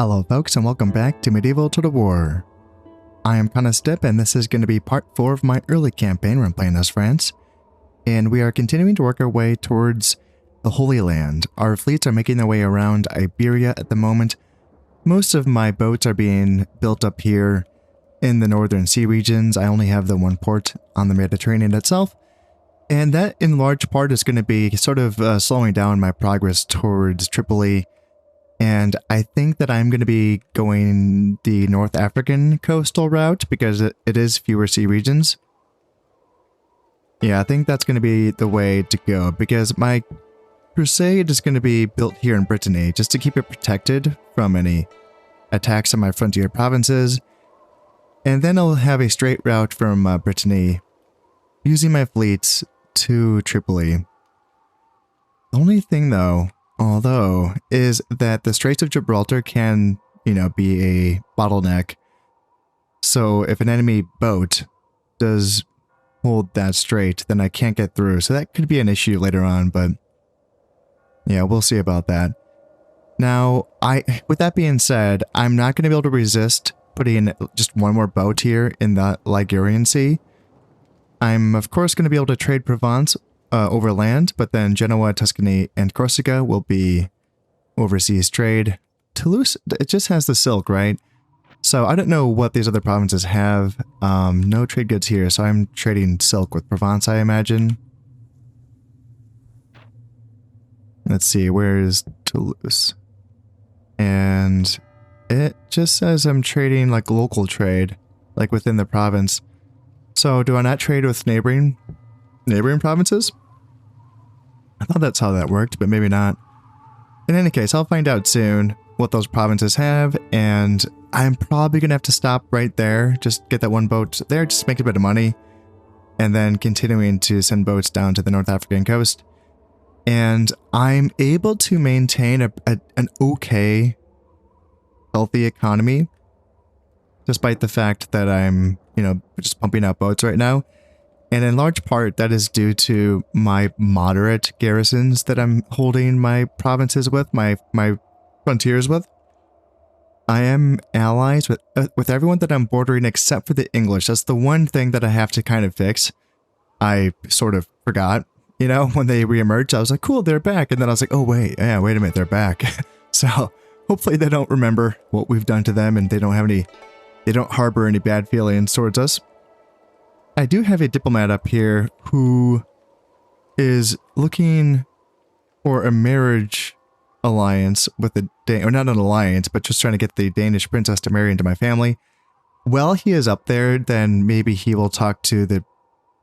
Hello folks and welcome back to Medieval Total War. I am Conostip and this is going to be part 4 of my early campaign where I'm playing as France. And we are continuing to work our way towards the Holy Land. Our fleets are making their way around Iberia at the moment. Most of my boats are being built up here in the northern sea regions. I only have the one port on the Mediterranean itself. And that in large part is going to be sort of slowing down my progress towards Tripoli. And I think that I'm going to be going the North African coastal route because it is fewer sea regions. Yeah, I think that's going to be the way to go because my crusade is going to be built here in Brittany just to keep it protected from any attacks on my frontier provinces. And then I'll have a straight route from Brittany using my fleets to Tripoli. The only thing though, although, is that the Straits of Gibraltar can, be a bottleneck. So if an enemy boat does hold that strait, then I can't get through. So that could be an issue later on, but yeah, we'll see about that. Now, with that being said, I'm not going to be able to resist putting just one more boat here in the Ligurian Sea. I'm, of course, going to be able to trade Provence over land, but then Genoa, Tuscany, and Corsica will be overseas trade. Toulouse, it just has the silk, right? So I don't know what these other provinces have. No trade goods here, so I'm trading silk with Provence, I imagine. Let's see, where is Toulouse? And it just says I'm trading like local trade, like within the province. So do I not trade with neighboring provinces? I thought that's how that worked, but maybe not. In any case, I'll find out soon what those provinces have, and I'm probably going to have to stop right there, just get that one boat there, just make a bit of money, and then continuing to send boats down to the North African coast. And I'm able to maintain an okay, healthy economy, despite the fact that I'm, just pumping out boats right now. And in large part, that is due to my moderate garrisons that I'm holding my provinces with, my frontiers with. I am allies with everyone that I'm bordering except for the English. That's the one thing that I have to kind of fix. I sort of forgot, when they reemerged, I was like, cool, they're back. And then I was like, oh, wait a minute, they're back. So hopefully they don't remember what we've done to them and they don't harbor any bad feelings towards us. I do have a diplomat up here who is looking for a marriage alliance with or not an alliance, but just trying to get the Danish princess to marry into my family. While he is up there, then maybe he will talk to the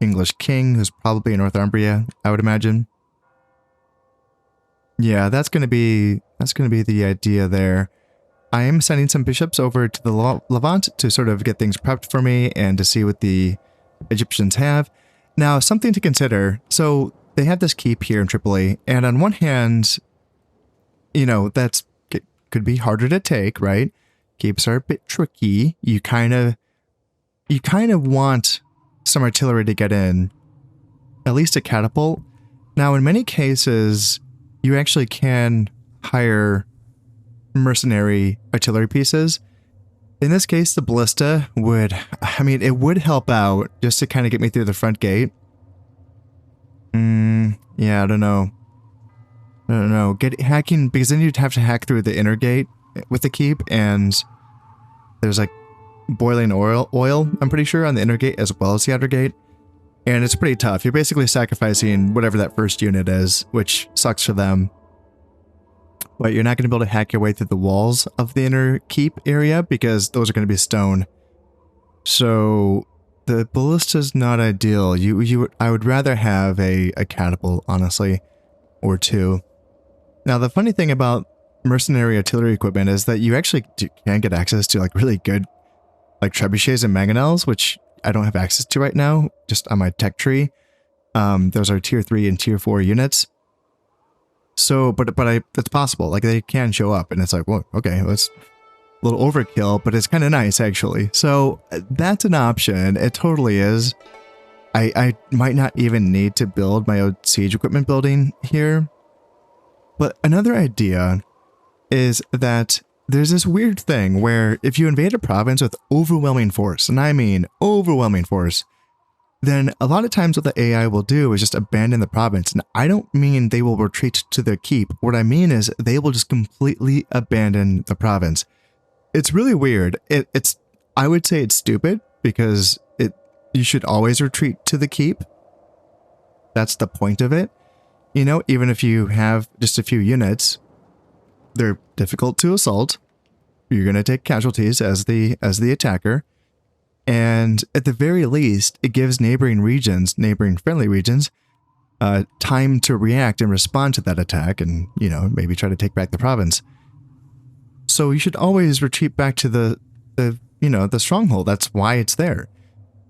English king, who's probably in Northumbria, I would imagine. Yeah, that's going to be the idea there. I am sending some bishops over to the Levant to sort of get things prepped for me and to see what the Egyptians have. Now, something to consider. So they have this keep here in Tripoli, and on one hand, that's could be harder to take, right? Keeps are a bit tricky. You kind of want some artillery to get in, at least a catapult. Now, in many cases, you actually can hire mercenary artillery pieces. In this case, the ballista would help out just to kind of get me through the front gate. Yeah, I don't know. Hacking, because then you'd have to hack through the inner gate with the keep, and there's like boiling oil, I'm pretty sure, on the inner gate as well as the outer gate. And it's pretty tough. You're basically sacrificing whatever that first unit is, which sucks for them. But you're not going to be able to hack your way through the walls of the inner keep area because those are going to be stone. So the ballista's not ideal. I would rather have a catapult, honestly, or two. Now, the funny thing about mercenary artillery equipment is that you actually can get access to like really good like trebuchets and mangonels, which I don't have access to right now, just on my tech tree. Those are tier 3 and tier 4 units. So, but it's possible. Like they can show up, and it's like, well, okay, that's a little overkill, but it's kind of nice actually. So that's an option. It totally is. I might not even need to build my own siege equipment building here. But another idea is that there's this weird thing where if you invade a province with overwhelming force, and I mean overwhelming force, then a lot of times what the AI will do is just abandon the province. And I don't mean they will retreat to their keep. What I mean is they will just completely abandon the province. It's really weird. I would say it's stupid because you should always retreat to the keep. That's the point of it. You know, even if you have just a few units, they're difficult to assault. You're going to take casualties as the attacker. And at the very least, it gives neighboring friendly regions, time to react and respond to that attack and, you know, maybe try to take back the province. So you should always retreat back to the stronghold. That's why it's there.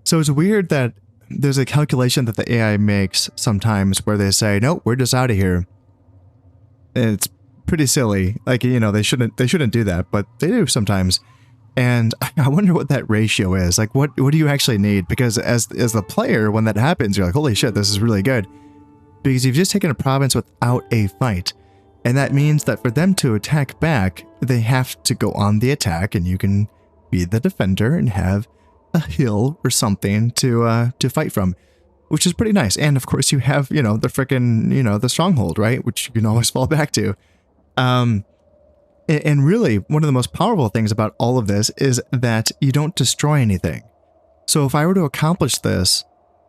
So it's weird that there's a calculation that the AI makes sometimes where they say, no, we're just out of here. And it's pretty silly. Like, you know, they shouldn't do that, but they do sometimes. And I wonder what that ratio is. Like, what do you actually need? Because as the player, when that happens, you're like, holy shit, this is really good. Because you've just taken a province without a fight. And that means that for them to attack back, they have to go on the attack, and you can be the defender and have a hill or something to fight from, which is pretty nice. And of course, you have, you know, the frickin', you know, the stronghold, right? Which you can always fall back to. And really, one of the most powerful things about all of this is that you don't destroy anything. So if I were to accomplish this,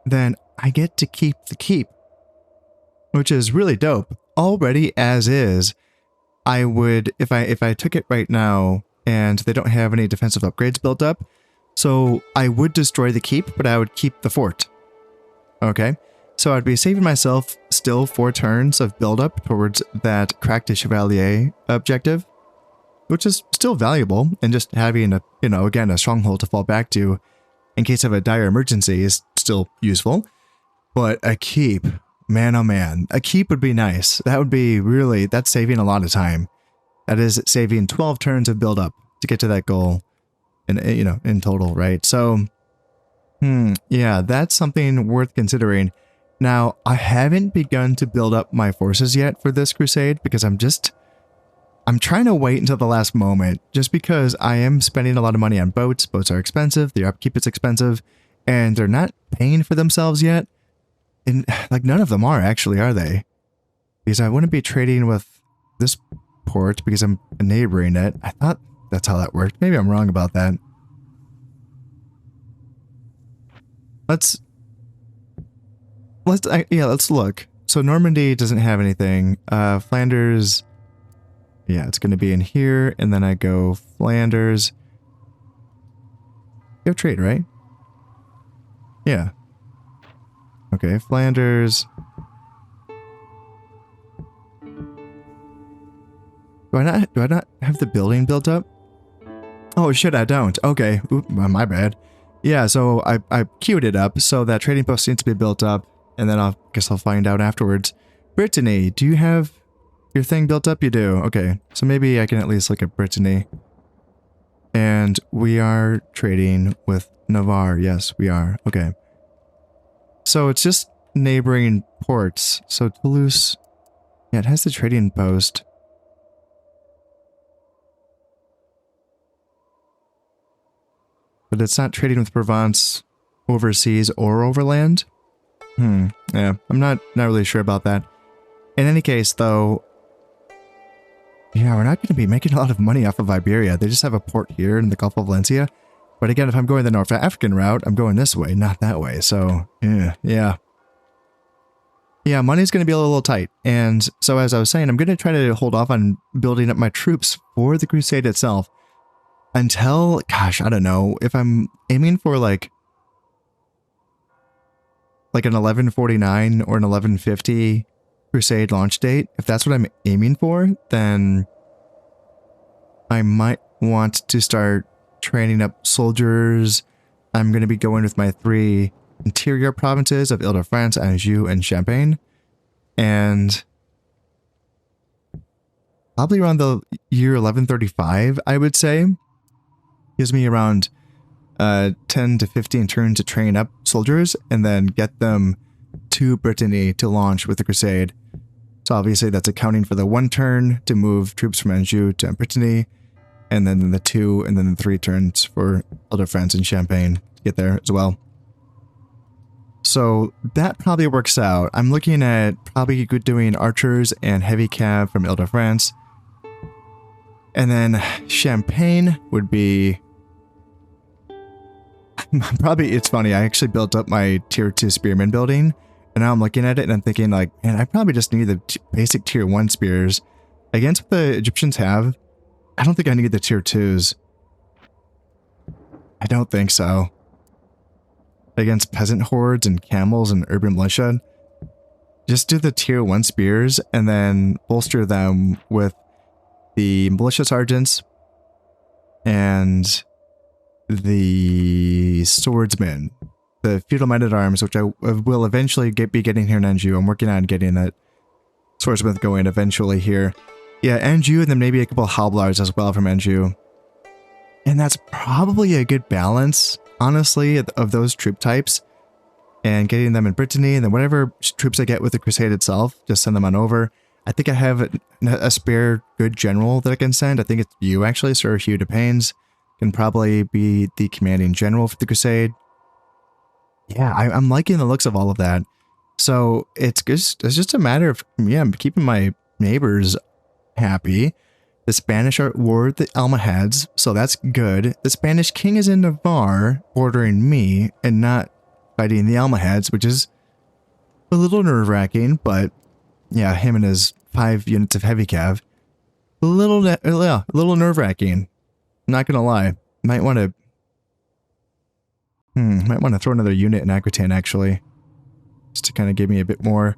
then I get to keep the keep, which is really dope. Already as is, I would, if I took it right now and they don't have any defensive upgrades built up, so I would destroy the keep, but I would keep the fort. Okay? So I'd be saving myself still 4 turns of build-up towards that Crack de Chevalier objective, which is still valuable, and just having a, you know, again, a stronghold to fall back to in case of a dire emergency is still useful. But a keep, man oh man, a keep would be nice. That would be really, that's saving a lot of time. That is saving 12 turns of build-up to get to that goal, and, you know, in total, right? So, yeah, that's something worth considering. Now, I haven't begun to build up my forces yet for this crusade because I'm trying to wait until the last moment, just because I am spending a lot of money on boats. Boats are expensive, their upkeep is expensive, and they're not paying for themselves yet. And like, none of them are actually, are they? Because I wouldn't be trading with this port because I'm neighboring it. I thought that's how that worked. Maybe I'm wrong about that. Let's look. So Normandy doesn't have anything. Flanders, yeah, it's going to be in here, and then I go Flanders. You have trade, right? Yeah. Okay, Flanders. Do I not have the building built up? Oh shit, I don't. Okay, oop, my bad. Yeah, so I queued it up so that trading post needs to be built up, and then I guess I'll find out afterwards. Brittany, do you have your thing built up? You do. Okay, so maybe I can at least look at Brittany. And we are trading with Navarre. Yes, we are. Okay. So it's just neighboring ports. So Toulouse, yeah, it has the trading post. But it's not trading with Provence overseas or overland. Yeah, I'm not really sure about that. In any case, though, yeah, we're not going to be making a lot of money off of Iberia. They just have a port here in the Gulf of Valencia. But again, if I'm going the North African route, I'm going this way, not that way. So, yeah. Yeah, money's going to be a little tight. And so as I was saying, I'm going to try to hold off on building up my troops for the crusade itself until, gosh, I don't know, if I'm aiming for like an 1149 or an 1150 crusade launch date, if that's what I'm aiming for, then I might want to start training up soldiers. I'm going to be going with my 3 interior provinces of Ile-de-France, Anjou, and Champagne. And probably around the year 1135, I would say. Gives me around 10 to 15 turns to train up soldiers and then get them to Brittany to launch with the crusade. So obviously that's accounting for the 1 turn to move troops from Anjou to Brittany, and then the 2 and then the 3 turns for Ile-de-France and Champagne to get there as well. So that probably works out. I'm looking at probably doing archers and heavy cav from Ile-de-France. And then Champagne would be... probably, it's funny, I actually built up my tier 2 spearman building. And now I'm looking at it and I'm thinking like, man, I probably just need the basic tier 1 spears. Against what the Egyptians have, I don't think I need the tier 2s. I don't think so. Against peasant hordes and camels and urban militia, just do the tier 1 spears and then bolster them with the militia sergeants and the swordsmen, the feudal men-at-arms, which I will eventually be getting here in Anjou. I'm working on getting that swordsmith going eventually here. Yeah, Anjou, and then maybe a couple of Hoblars as well from Anjou. And that's probably a good balance, honestly, of those troop types. And getting them in Brittany, and then whatever troops I get with the Crusade itself, just send them on over. I think I have a spare good general that I can send. I think it's you, actually, Sir Hugh de Paynes. Can probably be the commanding general for the Crusade. Yeah, I'm liking the looks of all of that. So it's just a matter of, yeah, keeping my neighbors happy. The Spanish are at war with the Almohads, so that's good. The Spanish king is in Navarre, bordering me, and not fighting the Almohads, which is a little nerve-wracking, but yeah, him and his 5 units of heavy cav. A little nerve-wracking. Not gonna lie. Might want to throw another unit in Aquitaine, actually. Just to kind of give me a bit more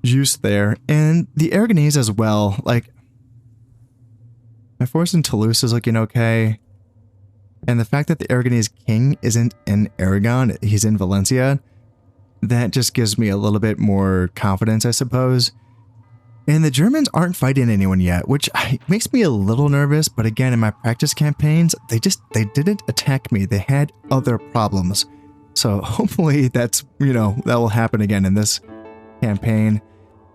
juice there. And the Aragonese as well. Like, my force in Toulouse is looking okay. And the fact that the Aragonese king isn't in Aragon, he's in Valencia, that just gives me a little bit more confidence, I suppose. And the Germans aren't fighting anyone yet, which makes me a little nervous. But again, in my practice campaigns, they didn't attack me. They had other problems. So hopefully that's, that will happen again in this campaign.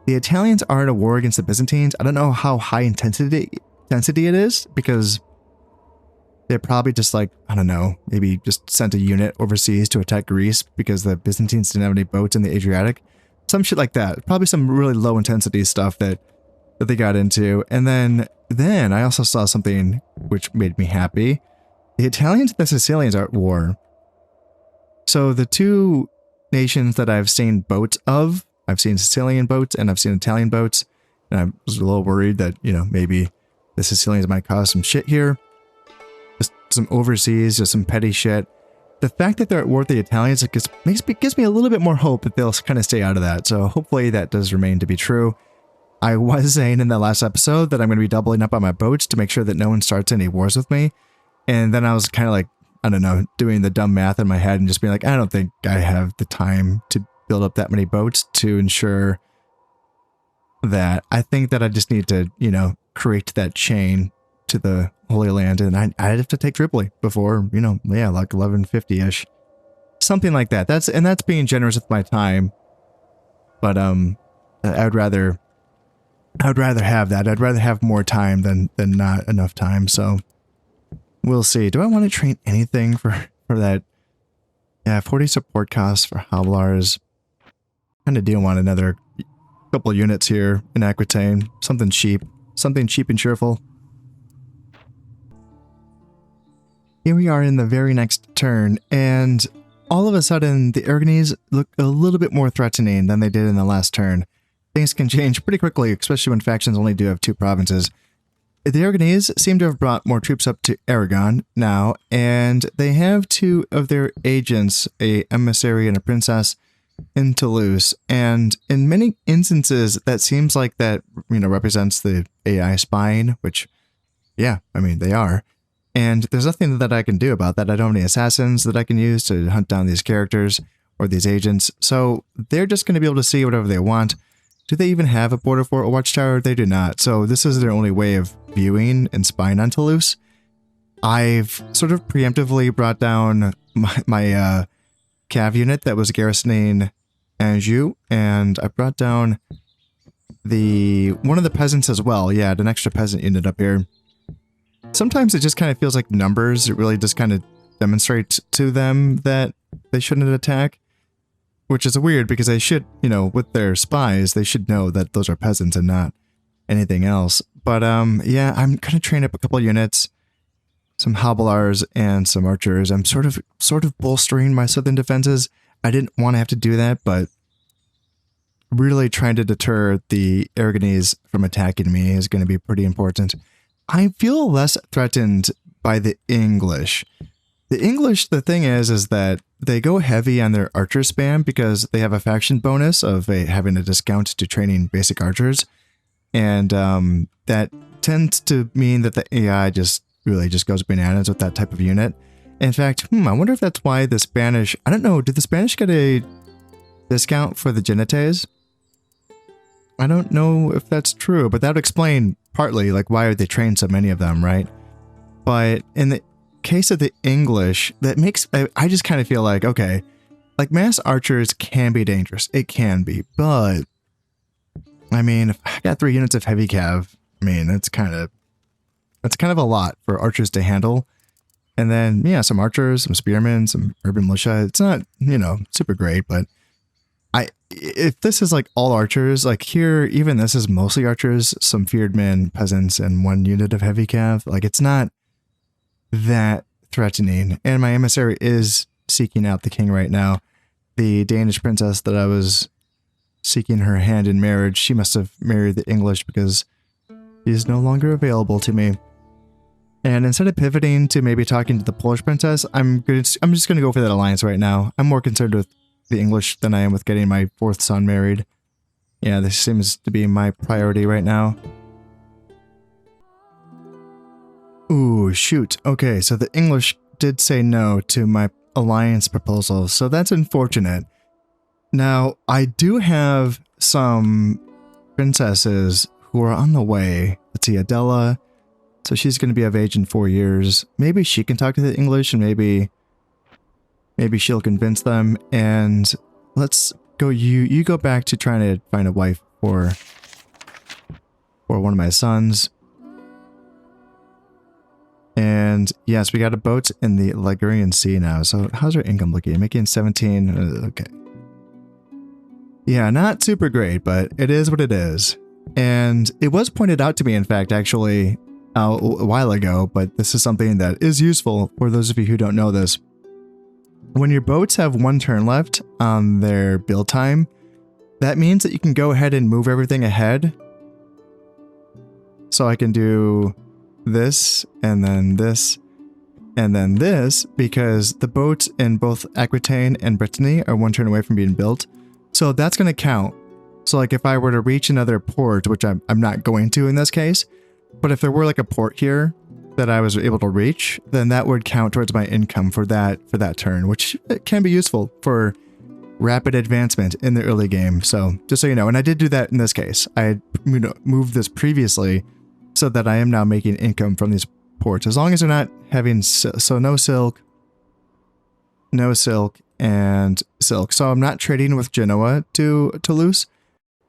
The Italians are at a war against the Byzantines. I don't know how high intensity it is, because they're probably just like, I don't know, maybe just sent a unit overseas to attack Greece because the Byzantines didn't have any boats in the Adriatic. Some shit like that. Probably some really low intensity stuff that they got into. And then I also saw something which made me happy. The Italians and the Sicilians are at war. So the two nations that I've seen boats of, I've seen Sicilian boats and I've seen Italian boats. And I was a little worried that, maybe the Sicilians might cause some shit here. Just some overseas, just some petty shit. The fact that they're at war with the Italians gives me a little bit more hope that they'll kind of stay out of that. So hopefully that does remain to be true. I was saying in the last episode that I'm going to be doubling up on my boats to make sure that no one starts any wars with me. And then I was kind of like, I don't know, doing the dumb math in my head and just being like, I don't think I have the time to build up that many boats to ensure that. I think that I just need to, create that chain to the Holy Land, and I'd have to take Tripoli before, like 1150-ish. Something like that. That's being generous with my time. But I'd rather have that. I'd rather have more time than not enough time, so we'll see. Do I want to train anything for that? Yeah, 40 support costs for Hoblars. Kind of do want another couple units here in Aquitaine. Something cheap and cheerful. Here we are in the very next turn, and all of a sudden the Aragonese look a little bit more threatening than they did in the last turn. Things can change pretty quickly, especially when factions only do have 2 provinces. The Aragonese seem to have brought more troops up to Aragon now, and they have 2 of their agents, a emissary and a princess, in Toulouse. And in many instances, that seems like that, represents the AI spying, which, yeah, I mean, they are. And there's nothing that I can do about that. I don't have any assassins that I can use to hunt down these characters or these agents. So they're just going to be able to see whatever they want. Do they even have a border fort or watchtower? They do not. So this is their only way of viewing and spying on Toulouse. I've sort of preemptively brought down my cav unit that was garrisoning Anjou, and I brought down one of the peasants as well. Yeah, an extra peasant unit up here. sometimes it just kind of feels like numbers. It really just kind of demonstrates to them that they shouldn't attack, which is weird because they should, you know, with their spies, they should know that those are peasants and not anything else. But yeah, I'm gonna train up a couple units, some Hobilars and some archers. I'm sort of bolstering my southern defenses. I didn't want to have to do that, but really trying to deter the Aragonese from attacking me is going to be pretty important. I feel less threatened by the English. The English, the thing is that they go heavy on their archer spam because they have a faction bonus of having a discount to training basic archers. And that tends to mean that the AI really just goes bananas with that type of unit. In fact, I wonder if that's why the Spanish, I don't know, did the Spanish get a discount for the Genetes? I don't know if that's true, but that would explain partly like why they train so many of them, right? But in the case of the English, that makes, I just kind of feel like, okay, like mass archers can be dangerous. It can be, but I mean, if I got 3 units of heavy cav, I mean, that's kind of a lot for archers to handle. And then, yeah, some archers, some spearmen, some urban militia. It's not, you know, super great, but if this is like all archers, like here, even this is mostly archers, some feared men, peasants, and 1 unit of heavy cav. Like, it's not that threatening. And my emissary is seeking out the king right now. The Danish princess that I was seeking her hand in marriage, she must have married the English because she is no longer available to me. And instead of pivoting to maybe talking to the Polish princess, I'm just going to go for that alliance right now. I'm more concerned with the English than I am with getting my 4th son married. Yeah, this seems to be my priority right now. Ooh, shoot. Okay, so the English did say no to my alliance proposal, so that's unfortunate. Now, I do have some princesses who are on the way. Let's see, Adela. So she's going to be of age in 4 years. Maybe she can talk to the English and maybe she'll convince them. And let's go, you go back to trying to find a wife for one of my sons. And yes, we got a boat in the Ligurian Sea now. So how's our income looking? Making 17. Okay. Yeah, not super great, but it is what it is. And it was pointed out to me, in fact, actually, a while ago, but this is something that is useful for those of you who don't know this. When your boats have 1 turn left on their build time, that means that you can go ahead and move everything ahead. So I can do this, and then this, and then this, because the boats in both Aquitaine and Brittany are 1 turn away from being built. So that's going to count. So like if I were to reach another port, which I'm not going to in this case, but if there were like a port here that I was able to reach, then that would count towards my income for that turn, which can be useful for rapid advancement in the early game. So just so you know, and I did do that in this case. I had moved this previously so that I am now making income from these ports, as long as they're not having, so no silk, and silk. So I'm not trading with Genoa to Toulouse,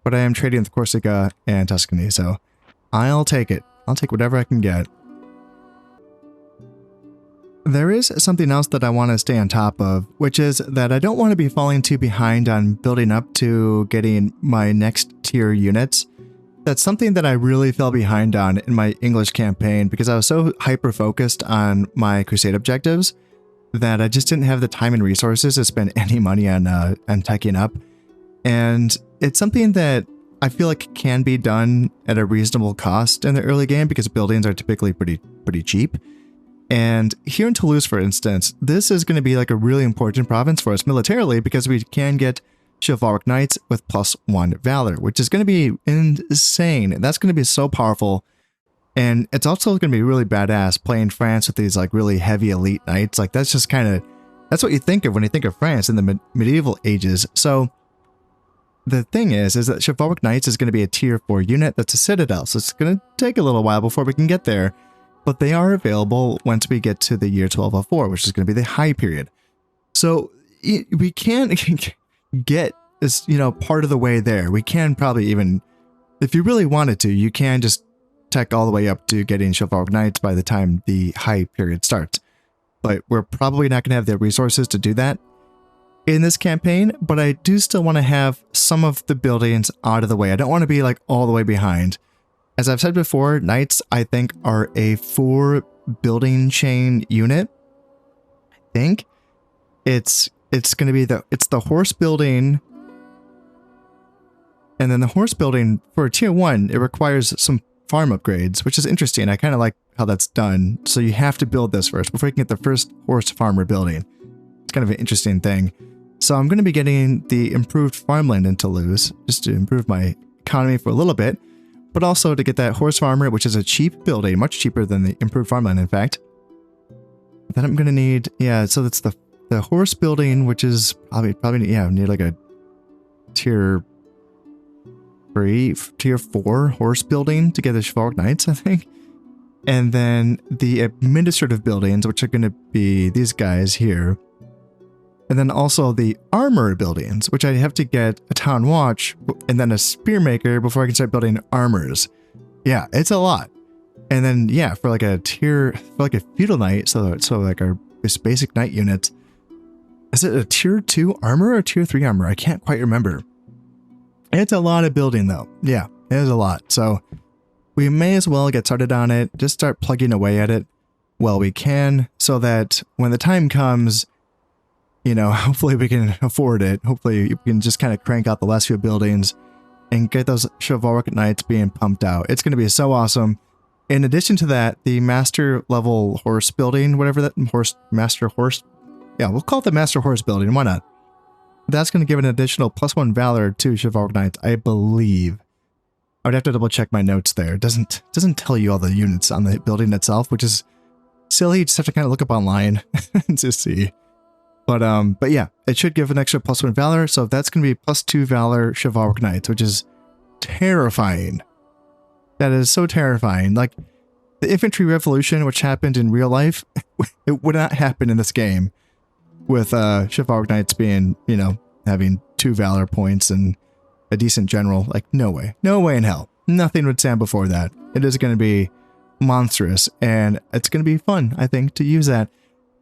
but I am trading with Corsica and Tuscany. So I'll take it. I'll take whatever I can get. There is something else that I want to stay on top of, which is that I don't want to be falling too behind on building up to getting my next tier units. That's something that I really fell behind on in my English campaign because I was so hyper-focused on my crusade objectives that I just didn't have the time and resources to spend any money on teching up. And it's something that I feel like can be done at a reasonable cost in the early game because buildings are typically pretty cheap. And here in Toulouse, for instance, this is going to be like a really important province for us militarily because we can get chivalric knights with +1 valor, which is going to be insane. That's going to be so powerful. And it's also going to be really badass playing France with these like really heavy elite knights. Like that's just kind of, that's what you think of when you think of France in the medieval ages. So the thing is that chivalric knights is going to be a tier 4 unit that's a citadel. So it's going to take a little while before we can get there. But they are available once we get to the year 1204, which is going to be the high period. So we can get this, you know, part of the way there. We can probably even, if you really wanted to, you can just tech all the way up to getting Chivalric Knights by the time the high period starts. But we're probably not going to have the resources to do that in this campaign, but I do still want to have some of the buildings out of the way. I don't want to be like all the way behind. As I've said before, Knights, I think, are a 4 building chain unit. I think it's going to be the horse building. And then the horse building for tier 1, it requires some farm upgrades, which is interesting. I kind of like how that's done. So you have to build this first before you can get the first horse farmer building. It's kind of an interesting thing. So I'm going to be getting the improved farmland in Toulouse just to improve my economy for a little bit, but also to get that horse farmer, which is a cheap building, much cheaper than the improved farmland, in fact. Then I'm going to need, yeah, so that's the horse building, which is probably yeah, need like a tier 3, tier 4 horse building to get the Chivalric Knights, I think. And then the administrative buildings, which are going to be these guys here. And then also the armor buildings, which I have to get a town watch and then a spear maker before I can start building armors. Yeah, it's a lot. And then, yeah, for like a feudal knight, so like our basic knight units. Is it a tier 2 armor or tier 3 armor? I can't quite remember. It's a lot of building though. Yeah, it is a lot. So we may as well get started on it. Just start plugging away at it while we can so that when the time comes, you know, hopefully we can afford it. Hopefully we can just kind of crank out the last few buildings and get those Chivalric Knights being pumped out. It's going to be so awesome. In addition to that, the master level horse building, whatever that master horse. Yeah, we'll call it the master horse building. Why not? That's going to give an additional +1 valor to Chivalric Knights, I believe. I would have to double check my notes there. It doesn't tell you all the units on the building itself, which is silly. You just have to kind of look up online to see. But yeah, it should give an extra +1 valor, so that's going to be +2 valor Chivalric Knights, which is terrifying. That is so terrifying. Like, the infantry revolution, which happened in real life, it would not happen in this game with Chivalric Knights being, you know, having 2 valor points and a decent general. Like, no way. No way in hell. Nothing would stand before that. It is going to be monstrous, and it's going to be fun, I think, to use that.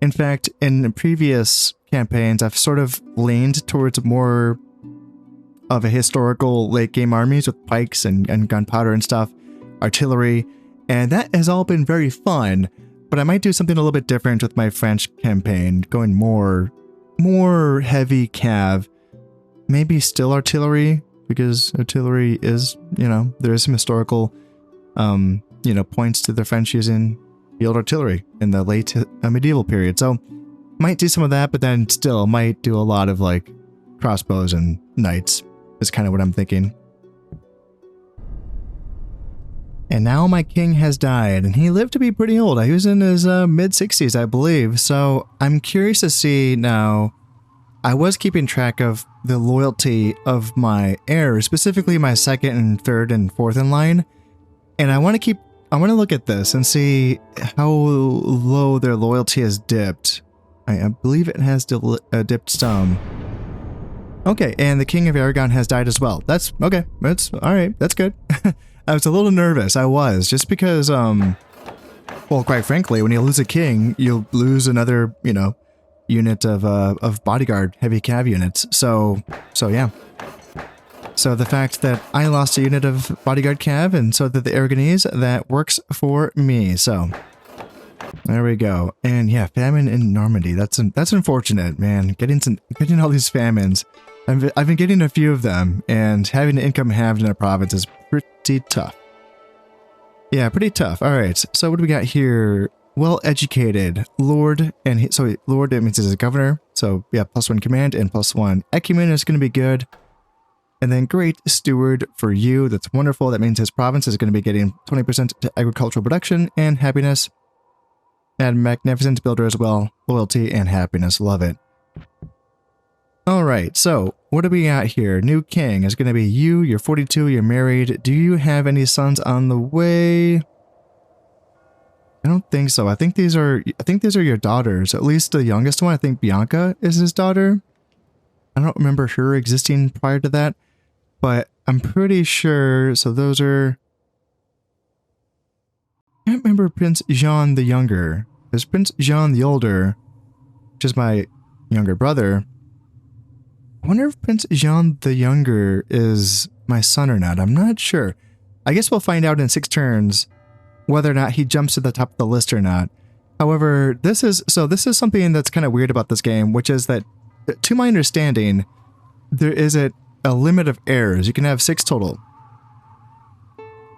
In fact, in previous campaigns, I've sort of leaned towards more of a historical late game armies with pikes and gunpowder and stuff, artillery, and that has all been very fun, but I might do something a little bit different with my French campaign, going more heavy cav, maybe still artillery, because artillery is, you know, there is some historical, you know, points to the French using field artillery in the late medieval period. So might do some of that, but then still might do a lot of like crossbows and knights is kind of what I'm thinking. And now my king has died, and he lived to be pretty old. He was in his mid-60s, I believe. So I'm curious to see now. I was keeping track of the loyalty of my heirs, specifically my second and third and fourth in line. And I want to look at this and see how low their loyalty has dipped. I believe it has dipped some. Okay, and the King of Aragon has died as well. That's okay. That's all right. That's good. I was a little nervous. I was, just because, well, quite frankly, when you lose a king, you'll lose another, you know, unit of bodyguard heavy cav units. So yeah. So the fact that I lost a unit of bodyguard cav, and so did the Aragonese, that works for me. So there we go. And yeah, famine in Normandy. That's unfortunate, man. Getting all these famines. I've been getting a few of them, and having the income halved in a province is pretty tough. Yeah, pretty tough. All right. So what do we got here? Well-educated lord, and lord, it means he's a governor. So yeah, +1 command and +1 acumen is going to be good. And then great steward for you. That's wonderful. That means his province is going to be getting 20% to agricultural production and happiness. And magnificent builder as well. Loyalty and happiness. Love it. All right. So what do we got here? New king is going to be you. You're 42. You're married. Do you have any sons on the way? I don't think so. I think these are your daughters. At least the youngest one. I think Bianca is his daughter. I don't remember her existing prior to that, but I'm pretty sure. So those are. can't remember Prince Jean the Younger. There's Prince Jean the Older, which is my younger brother. I wonder if Prince Jean the Younger is my son or not. I'm not sure. I guess we'll find out in 6 turns whether or not he jumps to the top of the list or not. However, this is something that's kind of weird about this game, which is that, to my understanding, there is a limit of heirs. You can have 6 total.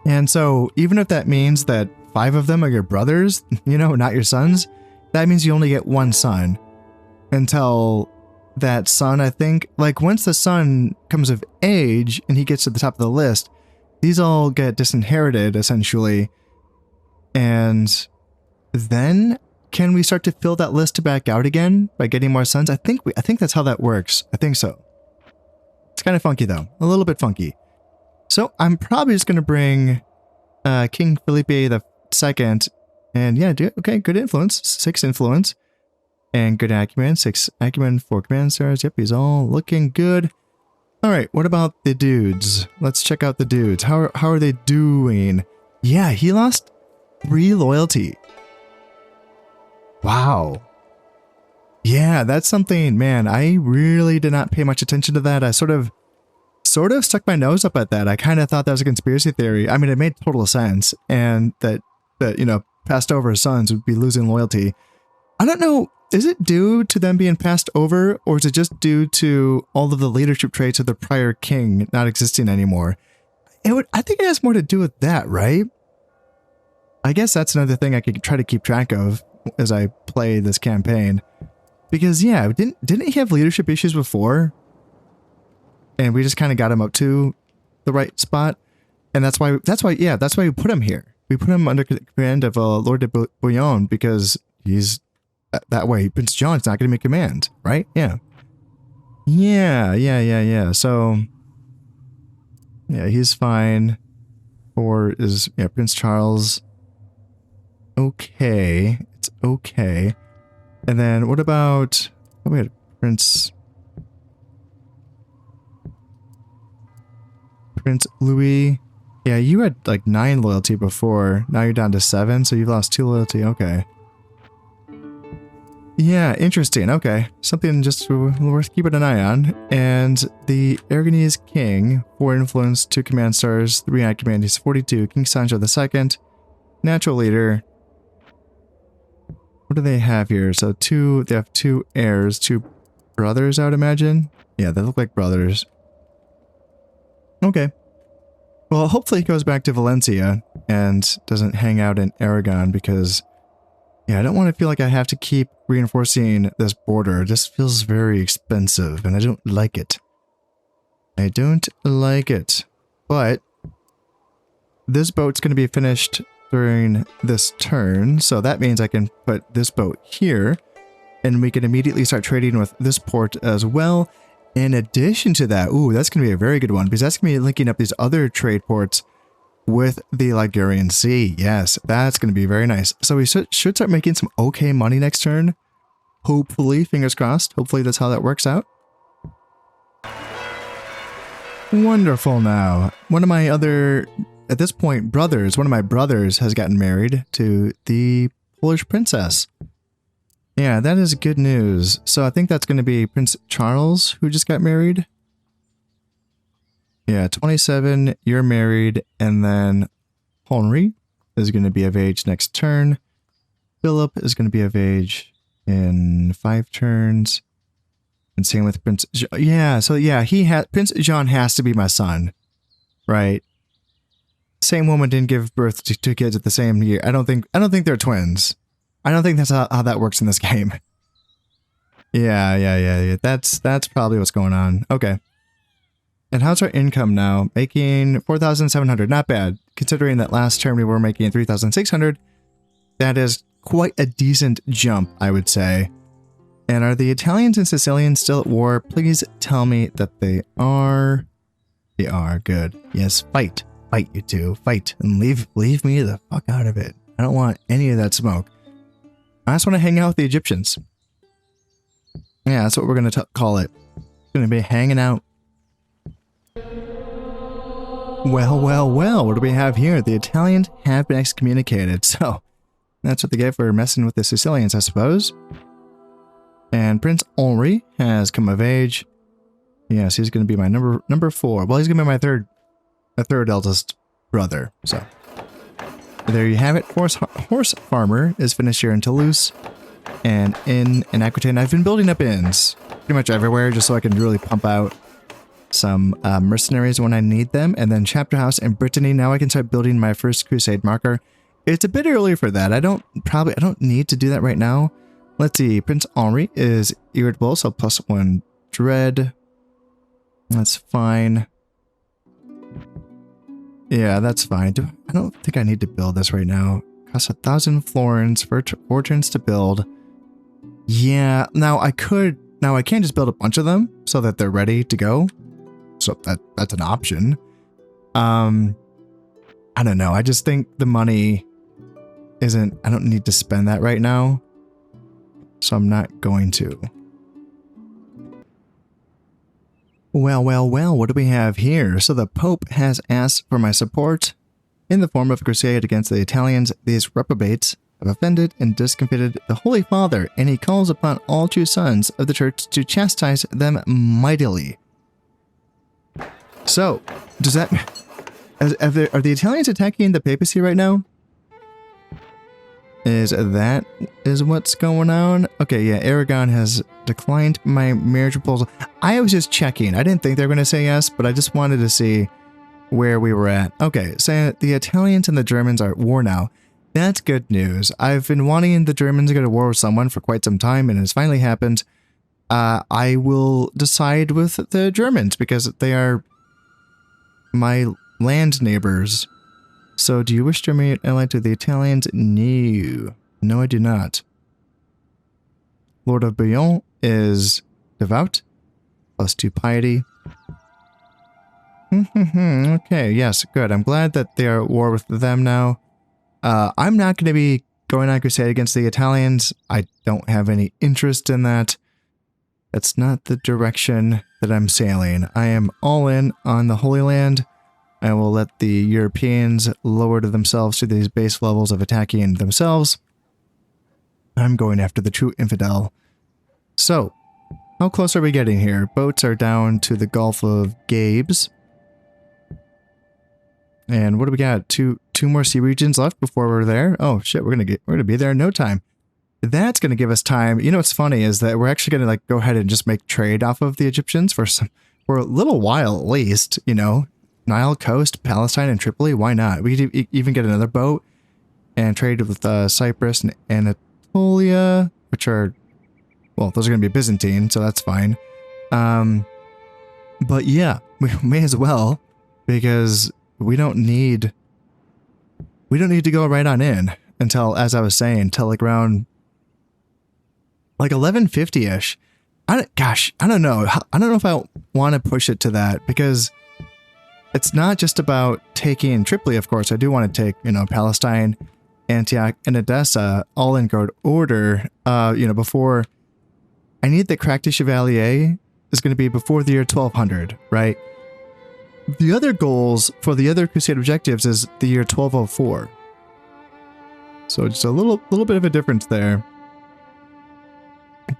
And so even if that means that 5 of them are your brothers, not your sons, that means you only get 1 son until that son, I think, like once the son comes of age and he gets to the top of the list, these all get disinherited essentially. And then can we start to fill that list back out again by getting more sons? I think that's how that works. I think so. It's kind of funky though, a little bit funky. So I'm probably just going to bring King Felipe II, and yeah, okay, good influence, 6 influence, and good acumen, 6 acumen, 4 command stars. Yep, he's all looking good. All right, what about the dudes? Let's check out the dudes. How are they doing? Yeah, he lost 3 loyalty. Wow. Yeah, that's something, man, I really did not pay much attention to that. I sort of stuck my nose up at that. I kind of thought that was a conspiracy theory. I mean, it made total sense, and that passed over sons would be losing loyalty. I don't know, is it due to them being passed over, or is it just due to all of the leadership traits of the prior king not existing anymore? I think it has more to do with that, right? I guess that's another thing I could try to keep track of as I play this campaign. Because yeah, didn't he have leadership issues before? And we just kind of got him up to the right spot. And that's why we put him here. We put him under command of Lord de Bouillon because he's that way. Prince John's not going to make command, right? Yeah. So yeah, he's fine. Or is Prince Charles okay? It's okay. And then what about we had Prince Louis? Yeah, you had like 9 loyalty before. Now you're down to 7, so you've lost 2 loyalty. Okay. Yeah, interesting. Okay. Something just worth keeping an eye on. And the Aragonese king, 4 influence, 2 command stars, 3 acumen, he's 42. King Sancho II, natural leader. What do they have here? So they have 2 heirs, 2 brothers, I would imagine. Yeah, they look like brothers. Okay. Well, hopefully he goes back to Valencia and doesn't hang out in Aragon because, yeah, I don't want to feel like I have to keep reinforcing this border. It just feels very expensive and I don't like it. I don't like it. But this boat's going to be finished during this turn, so that means I can put this boat here and we can immediately start trading with this port as well. In addition to that, ooh, that's going to be a very good one because that's going to be linking up these other trade ports with the Ligurian Sea. Yes, that's going to be very nice. So we should start making some okay money next turn. Hopefully, fingers crossed. Hopefully that's how that works out. Wonderful now. One of my other, at this point, one of my brothers has gotten married to the Polish princess. Yeah, that is good news. So I think that's going to be Prince Charles, who just got married. Yeah, 27, you're married, and then Henri is going to be of age next turn. Philip is going to be of age in 5 turns. And same with Prince... Yeah, so yeah, Prince Jean has to be my son, right? Same woman didn't give birth to 2 kids at the same year. I don't think they're twins. I don't think that's how that works in this game. Yeah. That's probably what's going on. Okay. And how's our income now? Making 4,700. Not bad. Considering that last term we were making 3,600. That is quite a decent jump, I would say. And are the Italians and Sicilians still at war? Please tell me that they are. They are. Good. Yes, fight. Fight, you two. Fight. And leave me the fuck out of it. I don't want any of that smoke. I just want to hang out with the Egyptians. Yeah, that's what we're going to call it. It's going to be hanging out. Well, well, well, what do we have here? The Italians have been excommunicated, so that's what they get for messing with the Sicilians, I suppose. And Prince Henri has come of age. Yes, he's going to be my number 4. Well, he's going to be my third eldest brother, so there you have it. Horse Farmer is finished here in Toulouse, and in Aquitaine. I've been building up inns pretty much everywhere just so I can really pump out some mercenaries when I need them. And then Chapter House in Brittany. Now I can start building my first crusade marker. It's a bit early for that. I don't need to do that right now. Let's see. Prince Henri is irritable, so +1 dread. That's fine. Yeah, that's fine. I don't think I need to build this right now. Costs 1,000 florins for 4 turns to build. Yeah, now I can't just build a bunch of them so that they're ready to go. So that's an option. I don't know. I just think the money isn't, I don't need to spend that right now. So I'm not going to. Well, well, well, what do we have here? So the Pope has asked for my support in the form of a crusade against the Italians. These reprobates have offended and discomfited the Holy Father, and he calls upon all true sons of the Church to chastise them mightily. So, does that... Are the Italians attacking the papacy right now? Is what's going on? Okay, yeah, Aragon has declined my marriage proposal. I was just checking. I didn't think they were going to say yes, but I just wanted to see where we were at. Okay, so the Italians and the Germans are at war now. That's good news. I've been wanting the Germans to go to war with someone for quite some time, and it's finally happened. I will decide with the Germans because they are my land neighbors. So, do you wish to remain allied to the Italians? No. No, I do not. Lord of Bouillon is devout. +2 piety. Okay, yes, good. I'm glad that they are at war with them now. I'm not going to be going on crusade against the Italians. I don't have any interest in that. That's not the direction that I'm sailing. I am all in on the Holy Land. I will let the Europeans lower to themselves to these base levels of attacking themselves. I'm going after the true infidel. So, how close are we getting here? Boats are down to the Gulf of Gabes. And what do we got? Two more sea regions left before we're there. Oh shit, we're gonna be there in no time. That's gonna give us time. You know what's funny is that we're actually gonna go ahead and just make trade off of the Egyptians for a little while at least, you know. Nile coast, Palestine, and Tripoli, why not? We could even get another boat and trade with Cyprus and Anatolia, which are, well, those are going to be Byzantine, so that's fine. But yeah, we may as well, because we don't need to go right on in until, as I was saying, until like around like 1150-ish. I don't know. I don't know if I want to push it to that, because it's not just about taking Tripoli, of course. I do want to take, Palestine, Antioch, and Edessa all in good order, before... I need the Crac de Chevalier is going to be before the year 1200, right? The other goals for the other Crusade objectives is the year 1204. So just a little bit of a difference there.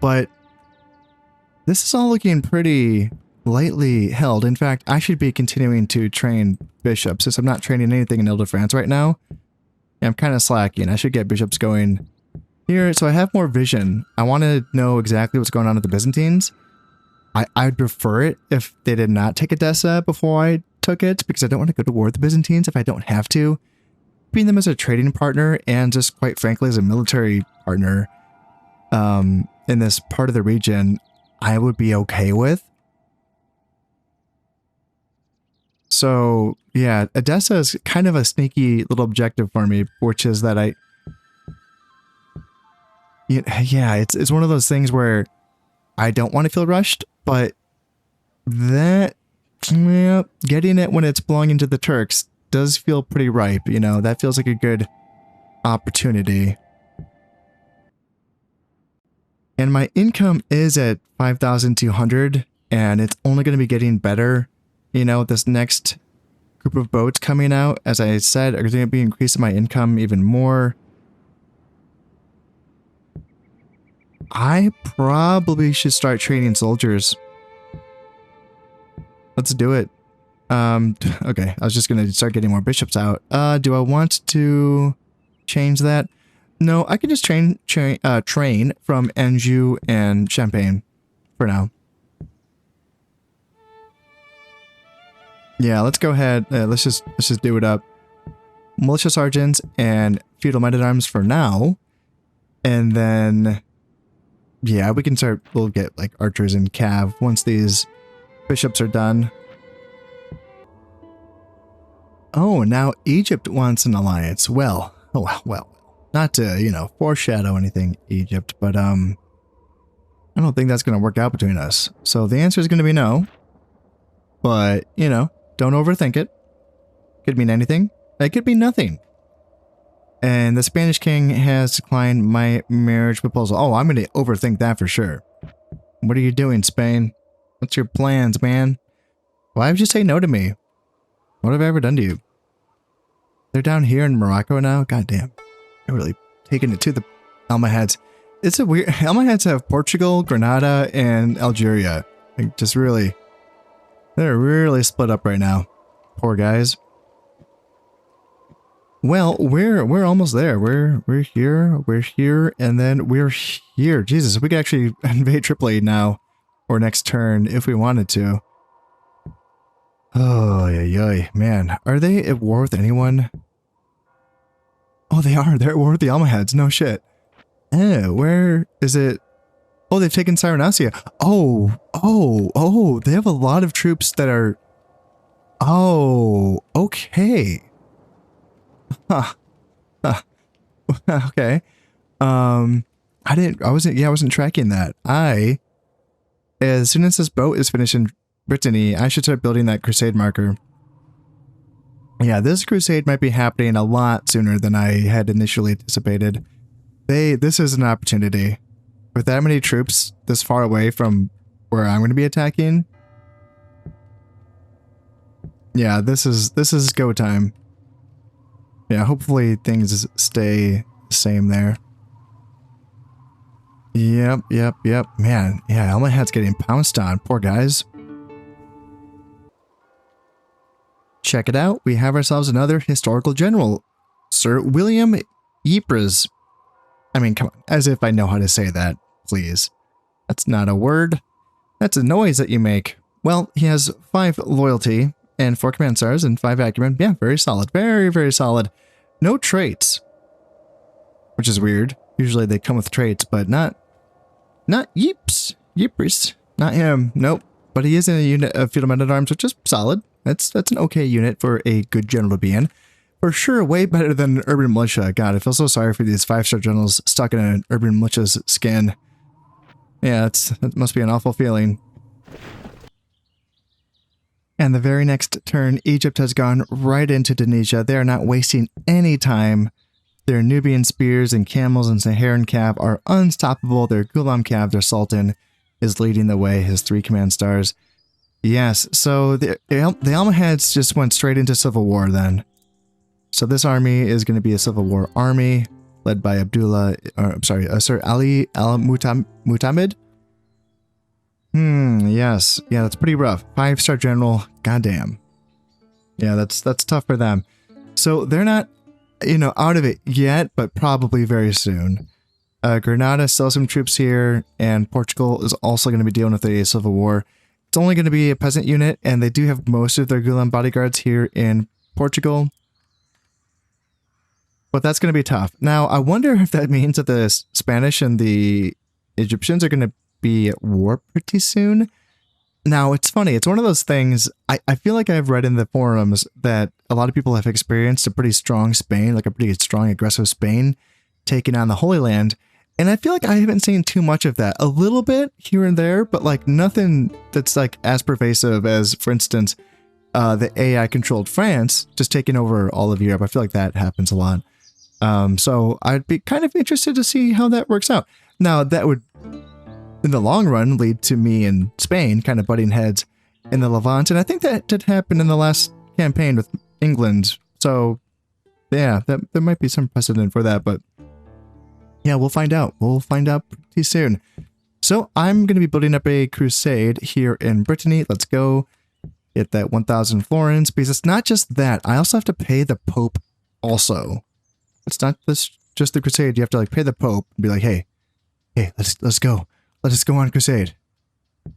But this is all looking pretty lightly held. In fact, I should be continuing to train bishops since I'm not training anything in Ile-de-France right now. I'm kind of slacking. I should get bishops going here so I have more vision. I want to know exactly what's going on with the Byzantines. I'd prefer it if they did not take Edessa before I took it, because I don't want to go to war with the Byzantines if I don't have to. Being them as a trading partner and just quite frankly as a military partner in this part of the region, I would be okay with. So, yeah, Edessa is kind of a sneaky little objective for me, which is that it's one of those things where I don't want to feel rushed, but getting it when it's belonging to the Turks does feel pretty ripe, that feels like a good opportunity. And my income is at 5,200, and it's only going to be getting better. This next group of boats coming out, as I said, are going to be increasing my income even more. I probably should start training soldiers. Let's do it. Okay, I was just going to start getting more bishops out. Do I want to change that? No, I can just train from Anjou and Champagne for now. Yeah, let's go ahead. Let's just do it up. Militia sergeants and feudal men-at-arms for now, and then yeah, we can start. We'll get like archers and cav once these bishops are done. Oh, now Egypt wants an alliance. Well, not to, you know, foreshadow anything, Egypt, but I don't think that's going to work out between us. So the answer is going to be no. But, you know, don't overthink it. Could mean anything. It could be nothing. And the Spanish king has declined my marriage proposal. Oh, I'm going to overthink that for sure. What are you doing, Spain? What's your plans, man? Why would you say no to me? What have I ever done to you? They're down here in Morocco now? God damn. They're really taking it to the Almohads. It's a weird... Almohads have Portugal, Granada, and Algeria. Like, just really... They're really split up right now. Poor guys. Well, we're almost there. We're here, and then we're here. Jesus, we could actually invade Tripoli now, or next turn if we wanted to. Oh, yeah, man. Are they at war with anyone? Oh, they are. They're at war with the Almohads. No shit. Where is it? Oh, they've taken Cyrenaica. Oh, they have a lot of troops that are... Oh, okay. Huh. Okay. I wasn't tracking that. As soon as this boat is finished in Brittany, I should start building that crusade marker. Yeah, this crusade might be happening a lot sooner than I had initially anticipated. This is an opportunity. With that many troops this far away from where I'm going to be attacking. Yeah, this is go time. Yeah, hopefully things stay the same there. Yep. Man, yeah, Almohad's getting pounced on. Poor guys. Check it out. We have ourselves another historical general. Sir William Ypres. I mean, come on. As if I know how to say that. Please. That's not a word. That's a noise that you make. Well, he has 5 loyalty and 4 command stars and 5 acumen. Yeah, very solid. Very, very solid. No traits. Which is weird. Usually they come with traits, but not Ypres. Not him. Nope. But he is in a unit of feudal men-at-arms, which is solid. That's an okay unit for a good general to be in. For sure, way better than urban militia. God, I feel so sorry for these 5-star generals stuck in an urban militia's skin. Yeah, that must be an awful feeling. And the very next turn, Egypt has gone right into Tunisia. They are not wasting any time. Their Nubian spears and camels and Saharan cav are unstoppable. Their Ghulam cav, their sultan, is leading the way. His 3 command stars. Yes, so the Almohads just went straight into civil war then. So this army is going to be a civil war army led by Sir Ali al-Mutamid. Yes. Yeah, that's pretty rough. 5-star general. Goddamn. Yeah, that's tough for them. So they're not, out of it yet, but probably very soon. Granada still has some troops here, and Portugal is also going to be dealing with a civil war. It's only going to be a peasant unit, and they do have most of their Ghulam bodyguards here in Portugal. But that's going to be tough. Now, I wonder if that means that the Spanish and the Egyptians are going to be at war pretty soon. Now, it's funny. It's one of those things. I feel like I've read in the forums that a lot of people have experienced a pretty strong Spain, like a pretty strong, aggressive Spain, taking on the Holy Land. And I feel like I haven't seen too much of that. A little bit here and there, but like nothing that's like as pervasive as, for instance, the AI-controlled France just taking over all of Europe. I feel like that happens a lot. So I'd be kind of interested to see how that works out. Now, that would, in the long run, lead to me and Spain kind of butting heads in the Levant. And I think that did happen in the last campaign with England. So yeah, there might be some precedent for that, but yeah, we'll find out. We'll find out pretty soon. So I'm going to be building up a crusade here in Brittany. Let's go get that 1,000 florins, because it's not just that. I also have to pay the Pope also. It's not just the crusade. You have to like pay the Pope and be like, hey, let's go. Let us go on crusade.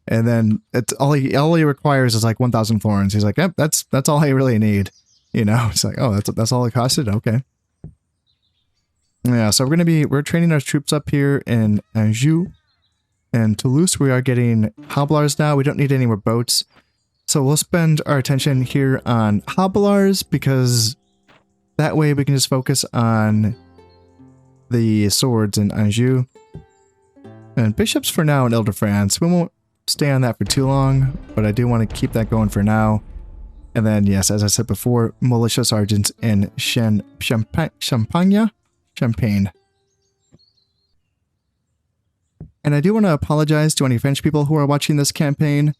And then it's all he requires is like 1,000 florins. He's like, yep, that's all I really need. You know, it's like, oh, that's all it costed. Okay. Yeah, so we're training our troops up here in Anjou and Toulouse. We are getting Hobilars now. We don't need any more boats. So we'll spend our attention here on Hobilars, because that way we can just focus on the swords in Anjou. And bishops for now in Ile-de-France. We won't stay on that for too long, but I do want to keep that going for now. And then, yes, as I said before, militia sergeants in Champagne. And I do want to apologize to any French people who are watching this campaign.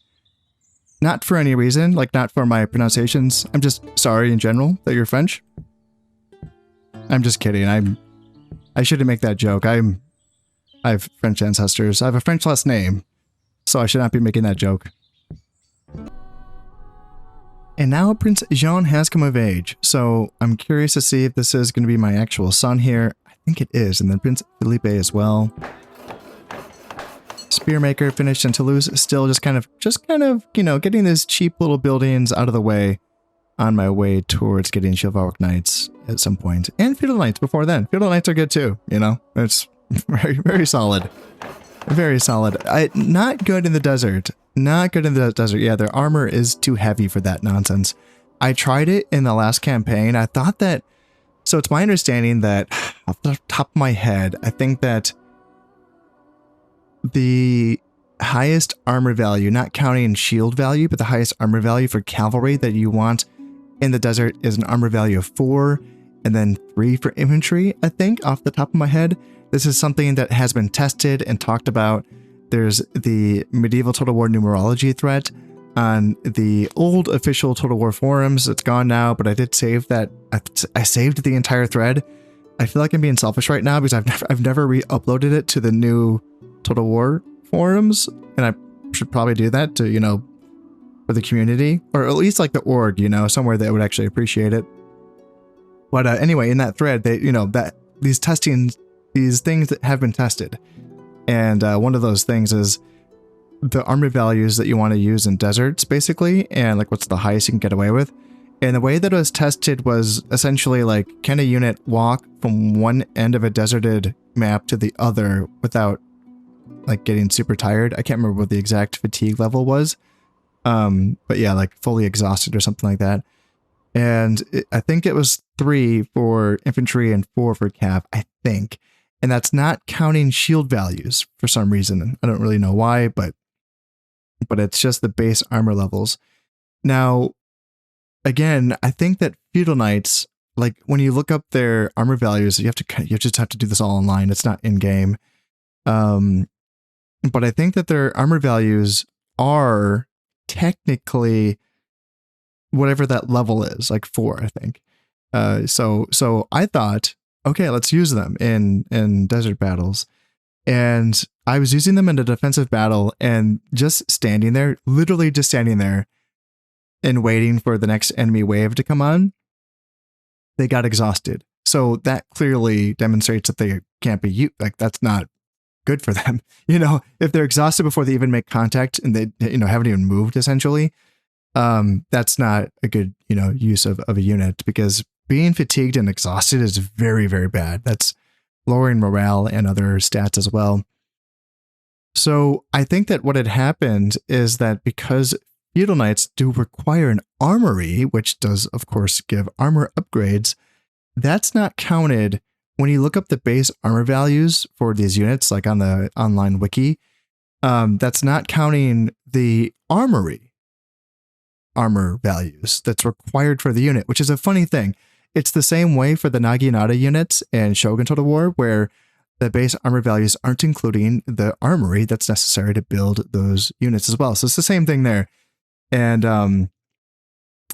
Not for any reason, like not for my pronunciations. I'm just sorry in general that you're French. I'm just kidding. I shouldn't make that joke. I have French ancestors. I have a French last name, so I should not be making that joke. And now Prince Jean has come of age, so I'm curious to see if this is going to be my actual son here. I think it is, and then Prince Felipe as well. Spearmaker finished in Toulouse, still just kind of, you know, getting these cheap little buildings out of the way on my way towards getting Chivalric Knights at some point. And Feudal Knights before then. Feudal Knights are good too, you know? It's very, very solid. Very solid. Not good in the desert. Not good in the desert. Yeah, their armor is too heavy for that nonsense. I tried it in the last campaign. I thought that... So it's my understanding that, off the top of my head, I think that the highest armor value, not counting shield value, but the highest armor value for cavalry that you want in the desert is an armor value of 4, and then 3 for infantry, I think, off the top of my head. This is something that has been tested and talked about. There's the Medieval Total War numerology thread on the old official Total War forums. It's gone now, but I did save that. I saved the entire thread. I feel like I'm being selfish right now because I've never re-uploaded it to the new Total War forums, and I should probably do that to, you know, for the community, or at least like the org, you know, somewhere that would actually appreciate it. But anyway, in that thread, they, you know, that these things that have been tested. And one of those things is the armor values that you want to use in deserts, basically, and like what's the highest you can get away with. And the way that it was tested was essentially like, can a unit walk from one end of a deserted map to the other without like getting super tired? I can't remember what the exact fatigue level was. But yeah, like fully exhausted or something like that. And I think it was 3 for infantry and 4 for cav, I think. And that's not counting shield values for some reason. I don't really know why, but it's just the base armor levels. Now, again, I think that Feudal Knights, like when you look up their armor values, you just have to do this all online. It's not in game. But I think that their armor values are technically whatever that level is, like 4, I think. So I thought, okay, let's use them in desert battles. And I was using them in a defensive battle and just standing there, literally just standing there and waiting for the next enemy wave to come on. They got exhausted. So that clearly demonstrates that they can't be used. Like, that's not good for them. You know, if they're exhausted before they even make contact and they, you know, haven't even moved essentially, that's not a good, you know, use of a unit, because being fatigued and exhausted is very, very bad. That's lowering morale and other stats as well. So I think that what had happened is that because Feudal Knights do require an armory, which does, of course, give armor upgrades, that's not counted when you look up the base armor values for these units, like on the online wiki. That's not counting the armory armor values that's required for the unit, which is a funny thing. It's the same way for the Naginata units in Shogun Total War, where the base armor values aren't including the armory that's necessary to build those units as well. So it's the same thing there. And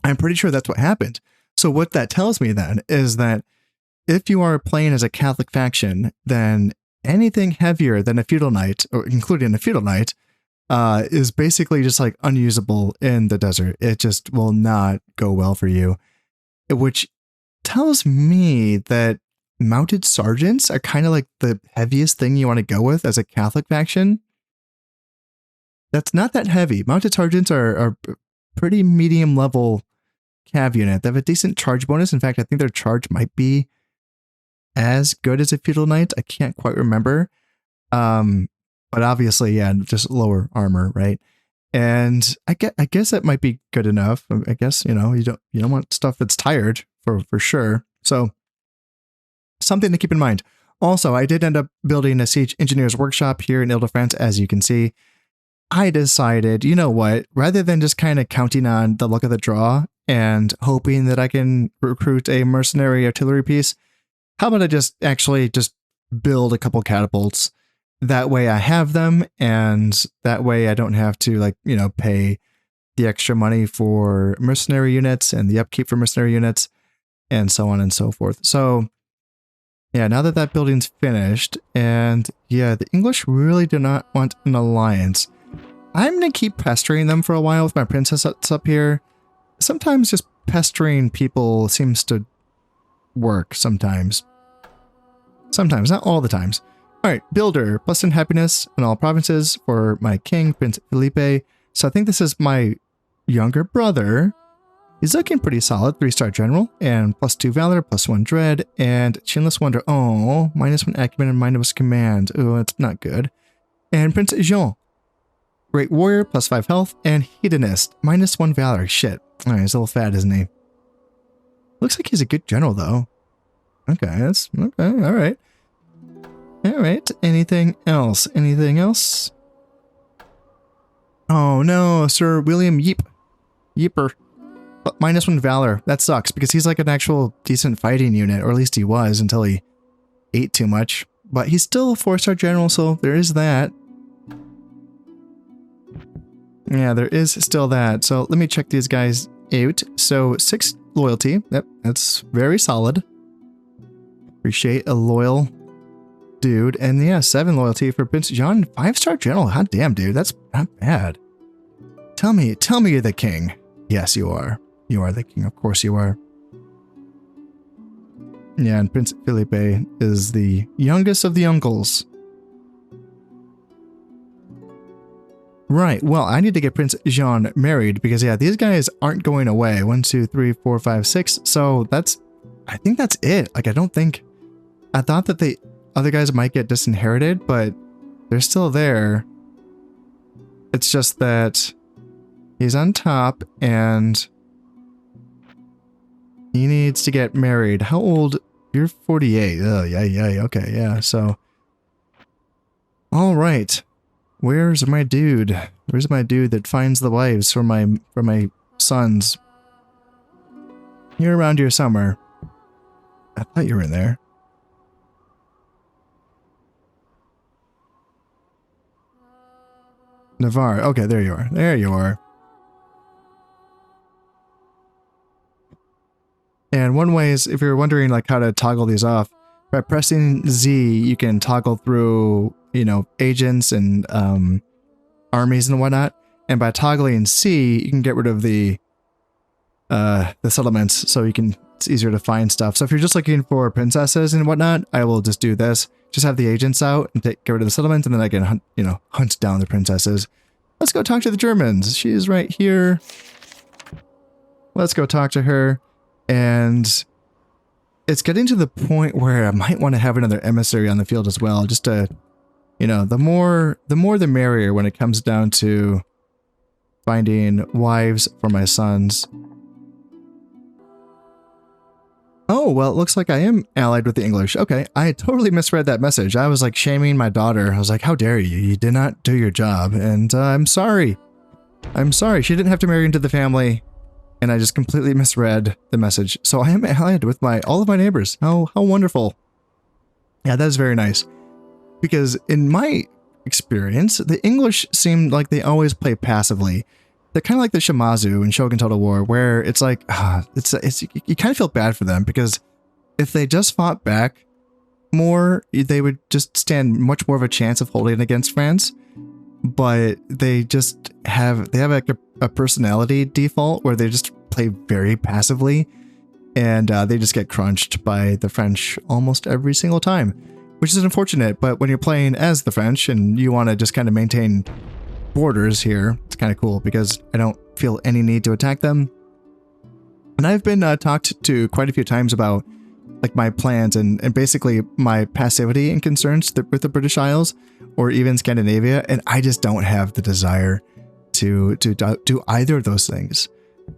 I'm pretty sure that's what happened. So what that tells me then is that if you are playing as a Catholic faction, then anything heavier than a feudal knight, or including a feudal knight, is basically just like unusable in the desert. It just will not go well for you, which tells me that mounted sergeants are kind of like the heaviest thing you want to go with as a Catholic faction. That's not that heavy. Mounted sergeants are pretty medium level cav unit. They have a decent charge bonus. In fact, I think their charge might be as good as a feudal knight. I can't quite remember. But obviously, yeah, just lower armor, right? And I guess that might be good enough. I guess, you don't want stuff that's tired for sure. So something to keep in mind. Also, I did end up building a siege engineer's workshop here in Ile-de-France, as you can see. I decided, you know what, rather than just kind of counting on the luck of the draw and hoping that I can recruit a mercenary artillery piece, how about I just build a couple catapults? That way I have them, and that way I don't have to pay the extra money for mercenary units and the upkeep for mercenary units and so on and so forth. So yeah, now that building's finished, and yeah, the English really do not want an alliance. I'm going to keep pestering them for a while with my princess up here. Sometimes just pestering people seems to work sometimes. Sometimes, not all the times. All right, builder, plus 10 happiness in all provinces for my king, Prince Felipe. So I think this is my younger brother. He's looking pretty solid, 3-star general, and plus 2 valor, plus 1 dread, and chinless wonder. Oh, minus 1 acumen and minus command. Oh, that's not good. And Prince Jean, great warrior, plus 5 health, and hedonist, minus 1 valor. Shit. All right, he's a little fat, isn't he? Looks like he's a good general, though. Okay, that's okay. All right. All right. Anything else? Anything else? Oh no, Sir William Yeeper. Minus 1 valor. That sucks because he's like an actual decent fighting unit, or at least he was until he ate too much. But he's still a 4-star general, so there is that. Yeah, there is still that. So let me check these guys out. So 6 loyalty. Yep, that's very solid. Appreciate a loyal dude. And yeah, 7 loyalty for Prince Jean. 5-star general. God damn, dude. That's not bad. Tell me you're the king. Yes, you are. You are the king. Of course you are. Yeah, and Prince Felipe is the youngest of the uncles. Right. Well, I need to get Prince Jean married because, yeah, these guys aren't going away. 1, 2, 3, 4, 5, 6. So I think that's it. Like, I thought that the other guys might get disinherited, but they're still there. It's just that he's on top and he needs to get married. How old? You're 48. Oh, yeah. Okay, yeah. So, all right. Where's my dude? Where's my dude that finds the wives for my sons? You're around here somewhere. I thought you were in there. Navarre. Okay, there you are. There you are. And one way is, if you're wondering like how to toggle these off, by pressing Z, you can toggle through, agents and armies and whatnot. And by toggling C, you can get rid of the settlements, so it's easier to find stuff. So if you're just looking for princesses and whatnot, I will just do this. Just have the agents out and get rid of the settlements, and then I can hunt down the princesses. Let's go talk to the Germans. She's right here. Let's go talk to her. And it's getting to the point where I might want to have another emissary on the field as well, just to, the more the merrier when it comes down to finding wives for my sons. Oh, well, it looks like I am allied with the English. Okay, I totally misread that message. I was like shaming my daughter. I was like, how dare you? You did not do your job. And I'm sorry. I'm sorry. She didn't have to marry into the family. And I just completely misread the message. So I am allied with all of my neighbors. How wonderful. Yeah, that is very nice. Because in my experience, the English seem like they always play passively. they're kind of like the Shimazu in Shogun Total War, where it's like, you kind of feel bad for them because if they just fought back more, they would just stand much more of a chance of holding against France. But they have like a personality default where they just play very passively, and they just get crunched by the French almost every single time, which is unfortunate. But when you're playing as the French and you want to just kind of maintain borders here, it's kind of cool because I don't feel any need to attack them. And I've been talked to quite a few times about like my plans and basically my passivity and concerns with the British Isles or even Scandinavia, and I just don't have the desire to do either of those things.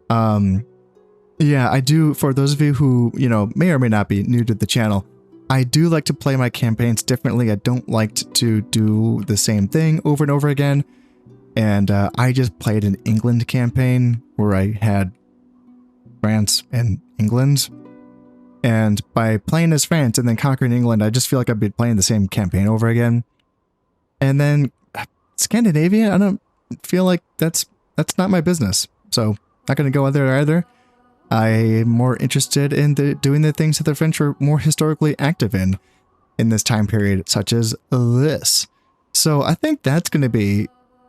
Yeah, I do. For those of you who, may or may not be new to the channel, I do like to play my campaigns differently. I don't like to do the same thing over and over again. And I just played an England campaign where I had France and England. And by playing as France and then conquering England, I just feel like I'd be playing the same campaign over again. And then Scandinavia, I don't feel like that's not my business. So not going to go there either. I'm more interested in doing the things that the French were more historically active in this time period, such as this. So I think that's going to be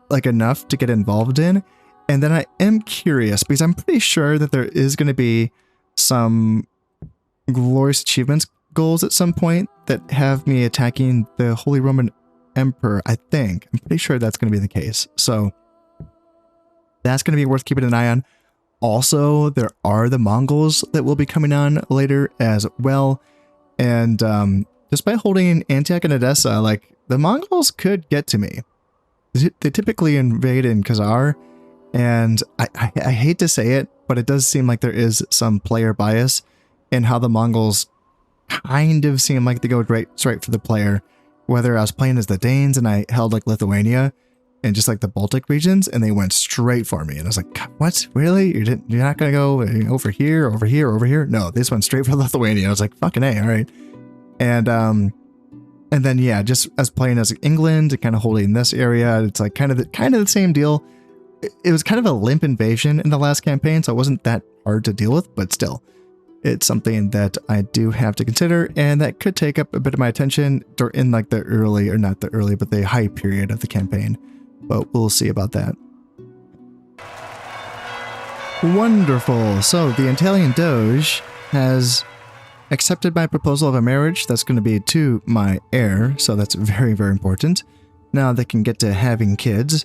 like enough to get involved in. And then I am curious because I'm pretty sure that there is going to be some glorious achievements goals at some point that have me attacking the Holy Roman Emperor. I'm pretty sure that's going to be the case. So that's going to be worth keeping an eye on. Also, there are the Mongols that will be coming on later as well. And just by holding Antioch and Edessa, like the Mongols could get to me. They typically invade in Khazar. And I hate to say it, but it does seem like there is some player bias in how the Mongols kind of seem like they go straight for the player. Whether I was playing as the Danes and I held like Lithuania and just like the Baltic regions, and they went straight for me. And I was like, what? Really? You're not going to go over here, over here, over here? No, they just went straight for Lithuania. I was like, fucking A, all right. And then, yeah, just as playing as England and kind of holding this area, it's like kind of the same deal. It was kind of a limp invasion in the last campaign, so it wasn't that hard to deal with, but still, it's something that I do have to consider, and that could take up a bit of my attention in like the early, or not the early, but the high period of the campaign. But we'll see about that. Wonderful. So the Italian Doge has accepted my proposal of a marriage that's going to be to my heir, so that's very, very important. Now they can get to having kids.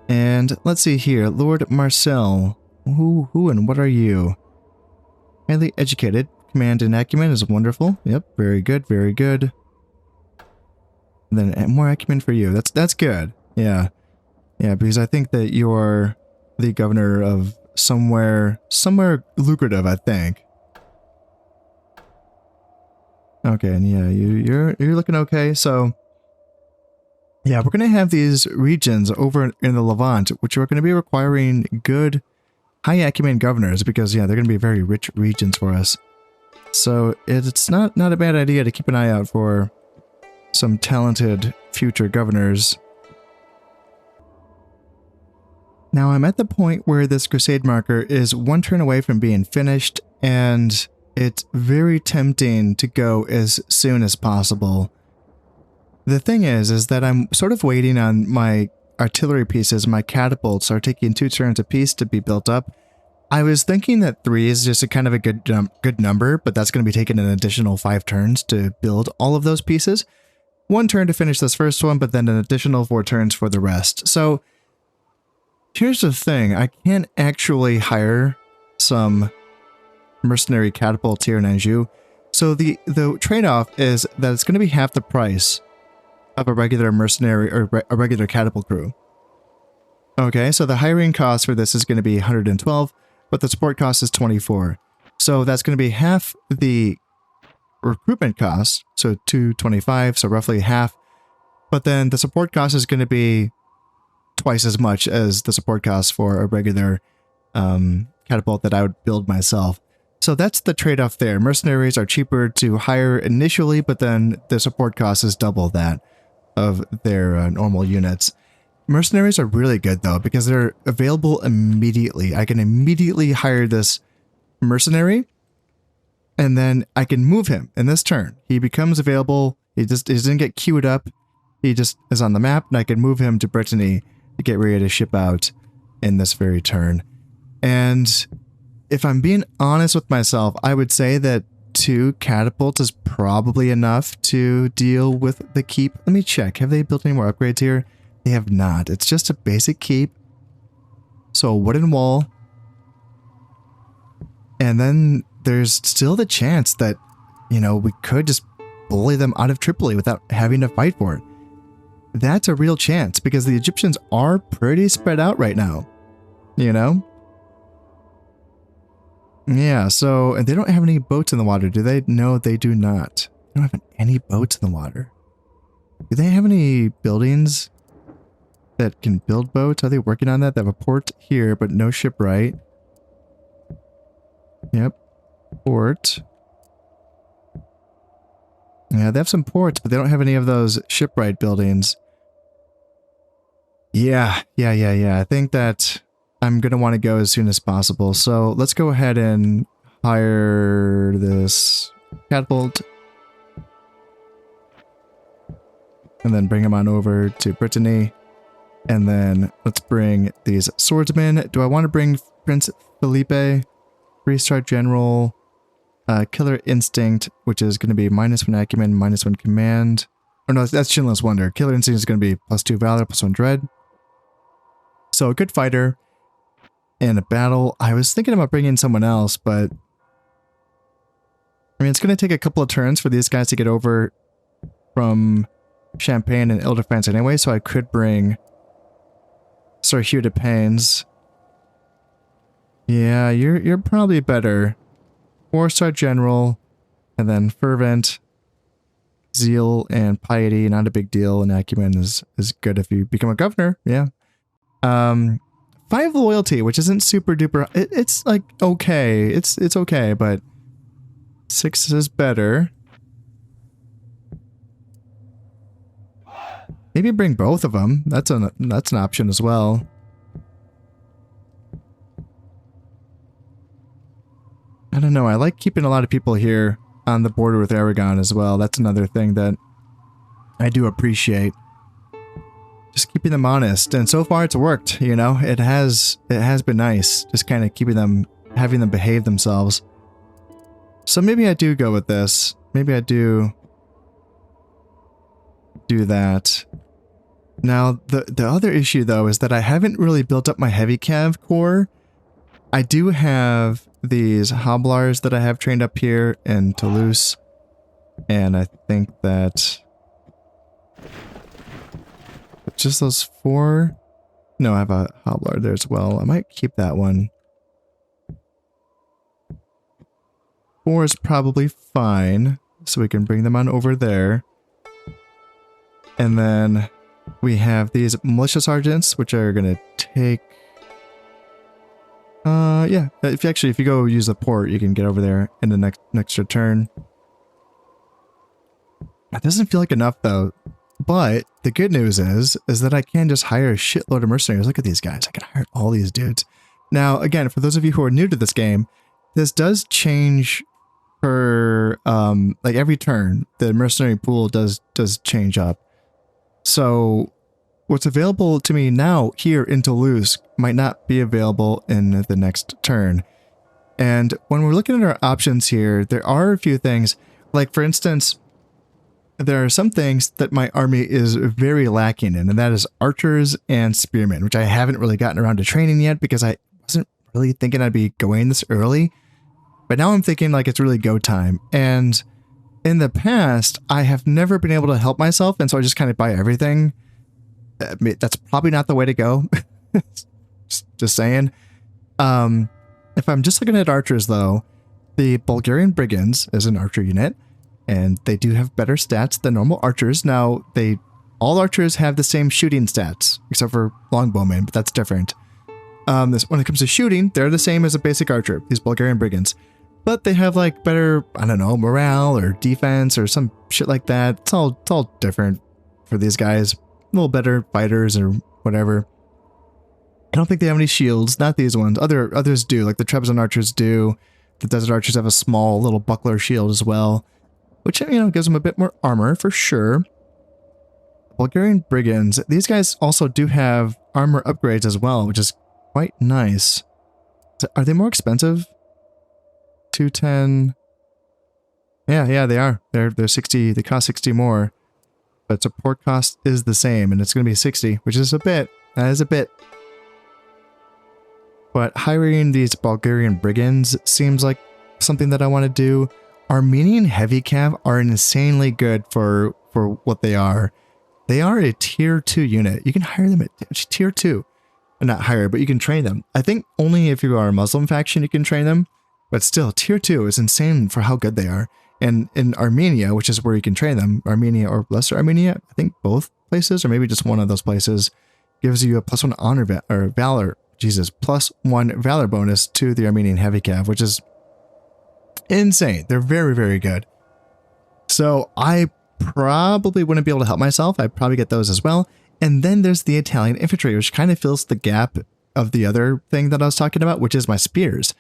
And let's see here, Lord Marcel. Who and what are you? Highly educated. Command and acumen is wonderful. Yep, very good, very good. And then more acumen for you. That's good. Yeah. Yeah, because I think that you're the governor of somewhere lucrative, I think. Okay, and yeah, you're looking okay. So yeah, we're gonna have these regions over in the Levant, which are gonna be requiring good high acumen governors, because yeah, they're gonna be very rich regions for us. So it's not a bad idea to keep an eye out for some talented future governors. Now I'm at the point where this crusade marker is one turn away from being finished, and it's very tempting to go as soon as possible. The thing is that I'm sort of waiting on my artillery pieces. My catapults are taking 2 turns apiece to be built up. I was thinking that 3 is just a kind of a good number, but that's going to be taking an additional 5 turns to build all of those pieces. 1 turn to finish this first one, but then an additional 4 turns for the rest. So here's the thing. I can actually hire some mercenary catapults here in Anjou. So the trade-off is that it's going to be half the price of a regular mercenary or a regular catapult crew. Okay, so the hiring cost for this is going to be 112, but the support cost is 24. So that's going to be half the recruitment cost, so 225, so roughly half. But then the support cost is going to be twice as much as the support cost for a regular catapult that I would build myself. So that's the trade-off there. Mercenaries are cheaper to hire initially, but then the support cost is double that of their normal units. Mercenaries are really good though, because they're available immediately. I can immediately hire this mercenary, and then I can move him in this turn. He becomes available. He doesn't get queued up. He just is on the map, and I can move him to Brittany to get ready to ship out in this very turn. And if I'm being honest with myself, I would say that 2 catapults is probably enough to deal with the keep. Let me check. Have they built any more upgrades here? They have not. It's just a basic keep. So a wooden wall. And then there's still the chance that, you know, we could just bully them out of Tripoli without having to fight for it. That's a real chance because the Egyptians are pretty spread out right now, you know? Yeah, so and they don't have any boats in the water, do they? No, they do not. They don't have any boats in the water. Do they have any buildings that can build boats? Are they working on that? They have a port here, but no shipwright. Yep. Port. Yeah, they have some ports, but they don't have any of those shipwright buildings. Yeah. I think that I'm going to want to go as soon as possible. So let's go ahead and hire this catapult. And then bring him on over to Brittany. And then let's bring these swordsmen. Do I want to bring Prince Felipe? 3-star general. Killer Instinct, which is going to be -1 acumen, -1 command. Oh no, that's Chinless Wonder. Killer Instinct is going to be +2 valor, +1 dread. So a good fighter in a battle. I was thinking about bringing someone else, but I mean, it's going to take a couple of turns for these guys to get over from Champagne and Ile-de-France anyway, so I could bring Sir Hugh de Paynes. Yeah, you're probably better. 4-star general, and then fervent, zeal, and piety. Not a big deal, and acumen is good if you become a governor. Yeah. 5 loyalty, which isn't super duper. It's like okay. It's okay, but 6 is better. Maybe bring both of them. That's an option as well. I don't know. I like keeping a lot of people here on the border with Aragon as well. That's another thing that I do appreciate. Just keeping them honest, and so far it's worked. You know, it has been nice. Just kind of keeping them, having them behave themselves. So maybe I do go with this. Maybe I do that. Now the other issue though is that I haven't really built up my heavy cav corps. I do have these Hoblars that I have trained up here in Toulouse, and I think that just those 4. No, I have a Hoblar there as well. I might keep that one. 4 is probably fine, so we can bring them on over there. And then we have these militia sergeants, which are gonna take. Yeah. If you go use the port, you can get over there in the next return. That doesn't feel like enough though. But the good news is that I can just hire a shitload of mercenaries. Look at these guys. I can hire all these dudes. Now, again, for those of you who are new to this game, this does change per like every turn. The mercenary pool does change up. So what's available to me now here in Toulouse might not be available in the next turn. And when we're looking at our options here, there are a few things. Like, for instance, there are some things that my army is very lacking in, and that is archers and spearmen, which I haven't really gotten around to training yet because I wasn't really thinking I'd be going this early. But now I'm thinking like it's really go time. And in the past, I have never been able to help myself, and so I just kind of buy everything. That's probably not the way to go. just saying. If I'm just looking at archers, though, the Bulgarian Brigands is an archer unit, and they do have better stats than normal archers. Now, all archers have the same shooting stats, except for longbowmen, but that's different. When it comes to shooting, they're the same as a basic archer, these Bulgarian Brigands. But they have like better, I don't know, morale or defense or some shit like that. It's all different for these guys. little better fighters or whatever. I don't think they have any shields, not these ones. Others do, like the Trebizond archers do. The Desert archers have a small little buckler shield as well, which, you know, gives them a bit more armor for sure. Bulgarian brigands, these guys also do have armor upgrades as well, which is quite nice. Are they more expensive? 210. Yeah, they are. They're 60. They cost 60 more, but support cost is the same, and it's going to be 60, which is a bit. That is a bit. But hiring these Bulgarian brigands seems like something that I want to do. Armenian heavy cav are insanely good for what they are. They are a tier 2 unit. You can hire them at tier 2. Not hire, but you can train them. I think only if you are a Muslim faction you can train them. But still, tier 2 is insane for how good they are. And in Armenia, which is where you can train them, Armenia or Lesser Armenia, I think both places, or maybe just one of those places, gives you a +1 honor or valor. Jesus, +1 valor bonus to the Armenian heavy cav, which is insane. They're very, very good. So I probably wouldn't be able to help myself. I'd probably get those as well. And then there's the Italian infantry, which kind of fills the gap of the other thing that I was talking about, which is my spears.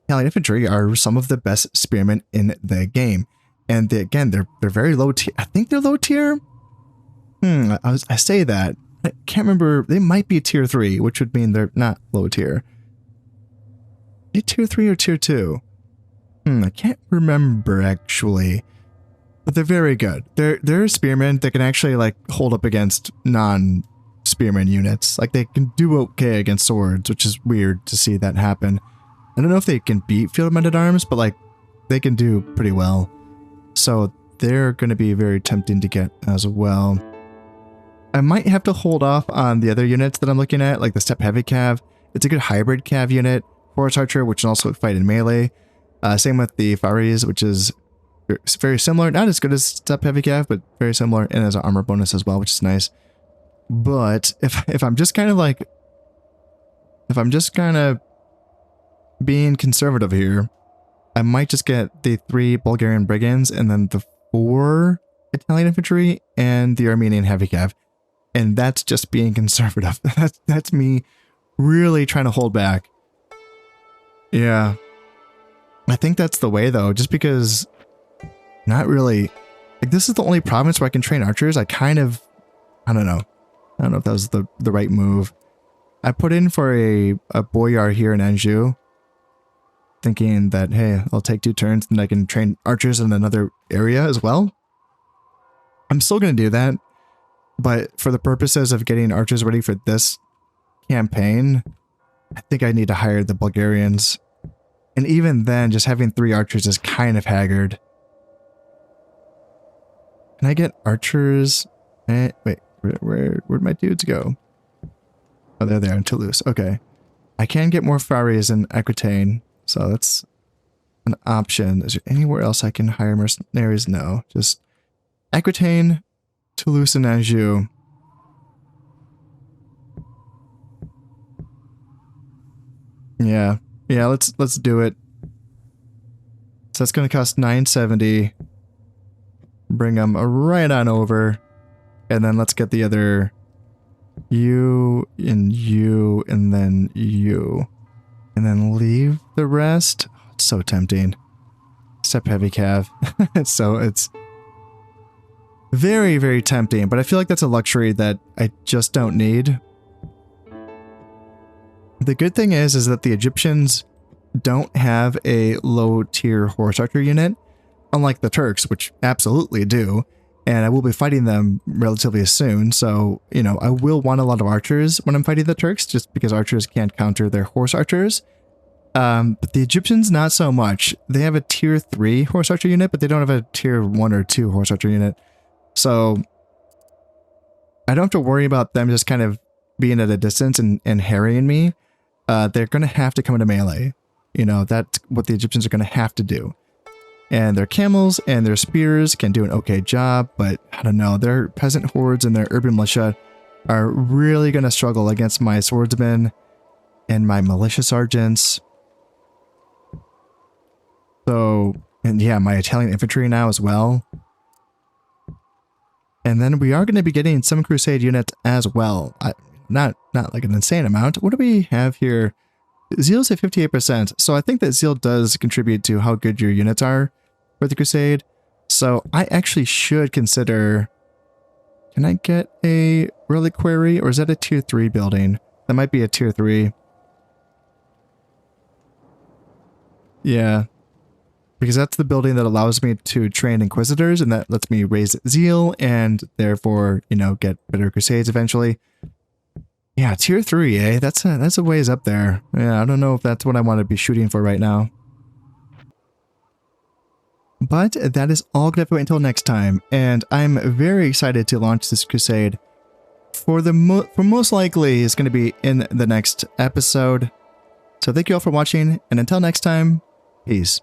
Italian infantry are some of the best spearmen in the game. And again, they're very low tier. I think they're low tier. I say that. I can't remember. They might be tier 3, which would mean they're not low tier. Are they tier 3 or tier 2? I can't remember actually. But they're very good. They're spearmen that can actually like hold up against non-spearmen units. Like they can do okay against swords, which is weird to see that happen. I don't know if they can beat field men-at-arms, but like they can do pretty well. So they're going to be very tempting to get as well. I might have to hold off on the other units that I'm looking at, like the Steppe Heavy Cav. It's a good hybrid Cav unit. Horse Archer, which can also fight in melee. Same with the Faris, which is very similar. Not as good as Steppe Heavy Cav, but very similar, and has an armor bonus as well, which is nice. But if I'm just kind of like... If I'm just kind of being conservative here, I might just get the 3 Bulgarian brigands and then the 4 Italian infantry and the Armenian heavy cav. And that's just being conservative. That's me really trying to hold back. Yeah. I think that's the way though, just because not really, like this is the only province where I can train archers. I don't know. I don't know if that was the right move. I put in for a boyar here in Anjou, thinking that, hey, I'll take 2 turns and I can train archers in another area as well. I'm still going to do that, but for the purposes of getting archers ready for this campaign, I think I need to hire the Bulgarians. And even then, just having 3 archers is kind of haggard. Can I get archers? Wait, where'd my dudes go? Oh, there they are in Toulouse. Okay. I can get more Faris in Aquitaine, so that's an option. Is there anywhere else I can hire mercenaries? No, just Aquitaine, Toulouse, and Anjou. Yeah, let's do it. So that's going to cost 970. Bring them right on over, and then let's get the other you and you and then you, and then leave the rest. Oh, it's so tempting. Steppe Heavy Cav. It's very, very tempting, but I feel like that's a luxury that I just don't need. The good thing is that the Egyptians don't have a low tier horse archer unit, unlike the Turks, which absolutely do. And I will be fighting them relatively soon, so, you know, I will want a lot of archers when I'm fighting the Turks, just because archers can't counter their horse archers. But the Egyptians, not so much. They have a tier 3 horse archer unit, but they don't have a tier 1 or 2 horse archer unit. So I don't have to worry about them just kind of being at a distance and harrying me. They're going to have to come into melee. You know, that's what the Egyptians are going to have to do. And their camels and their spears can do an okay job, but I don't know, their peasant hordes and their urban militia are really going to struggle against my swordsmen and my militia sergeants. So, and yeah, my Italian infantry now as well. And then we are going to be getting some Crusade units as well. Not like an insane amount. What do we have here? Zeal's at 58%. So I think that Zeal does contribute to how good your units are for the Crusade. So I actually should consider... Can I get a Reliquary, or is that a tier 3 building? That might be a tier 3. Yeah. Because that's the building that allows me to train Inquisitors, and that lets me raise Zeal, and therefore, you know, get better Crusades eventually. Yeah, tier 3, eh? That's a ways up there. Yeah, I don't know if that's what I want to be shooting for right now. But that is all going to have to wait until next time, and I'm very excited to launch this Crusade. For most likely is going to be in the next episode. So thank you all for watching, and until next time, peace.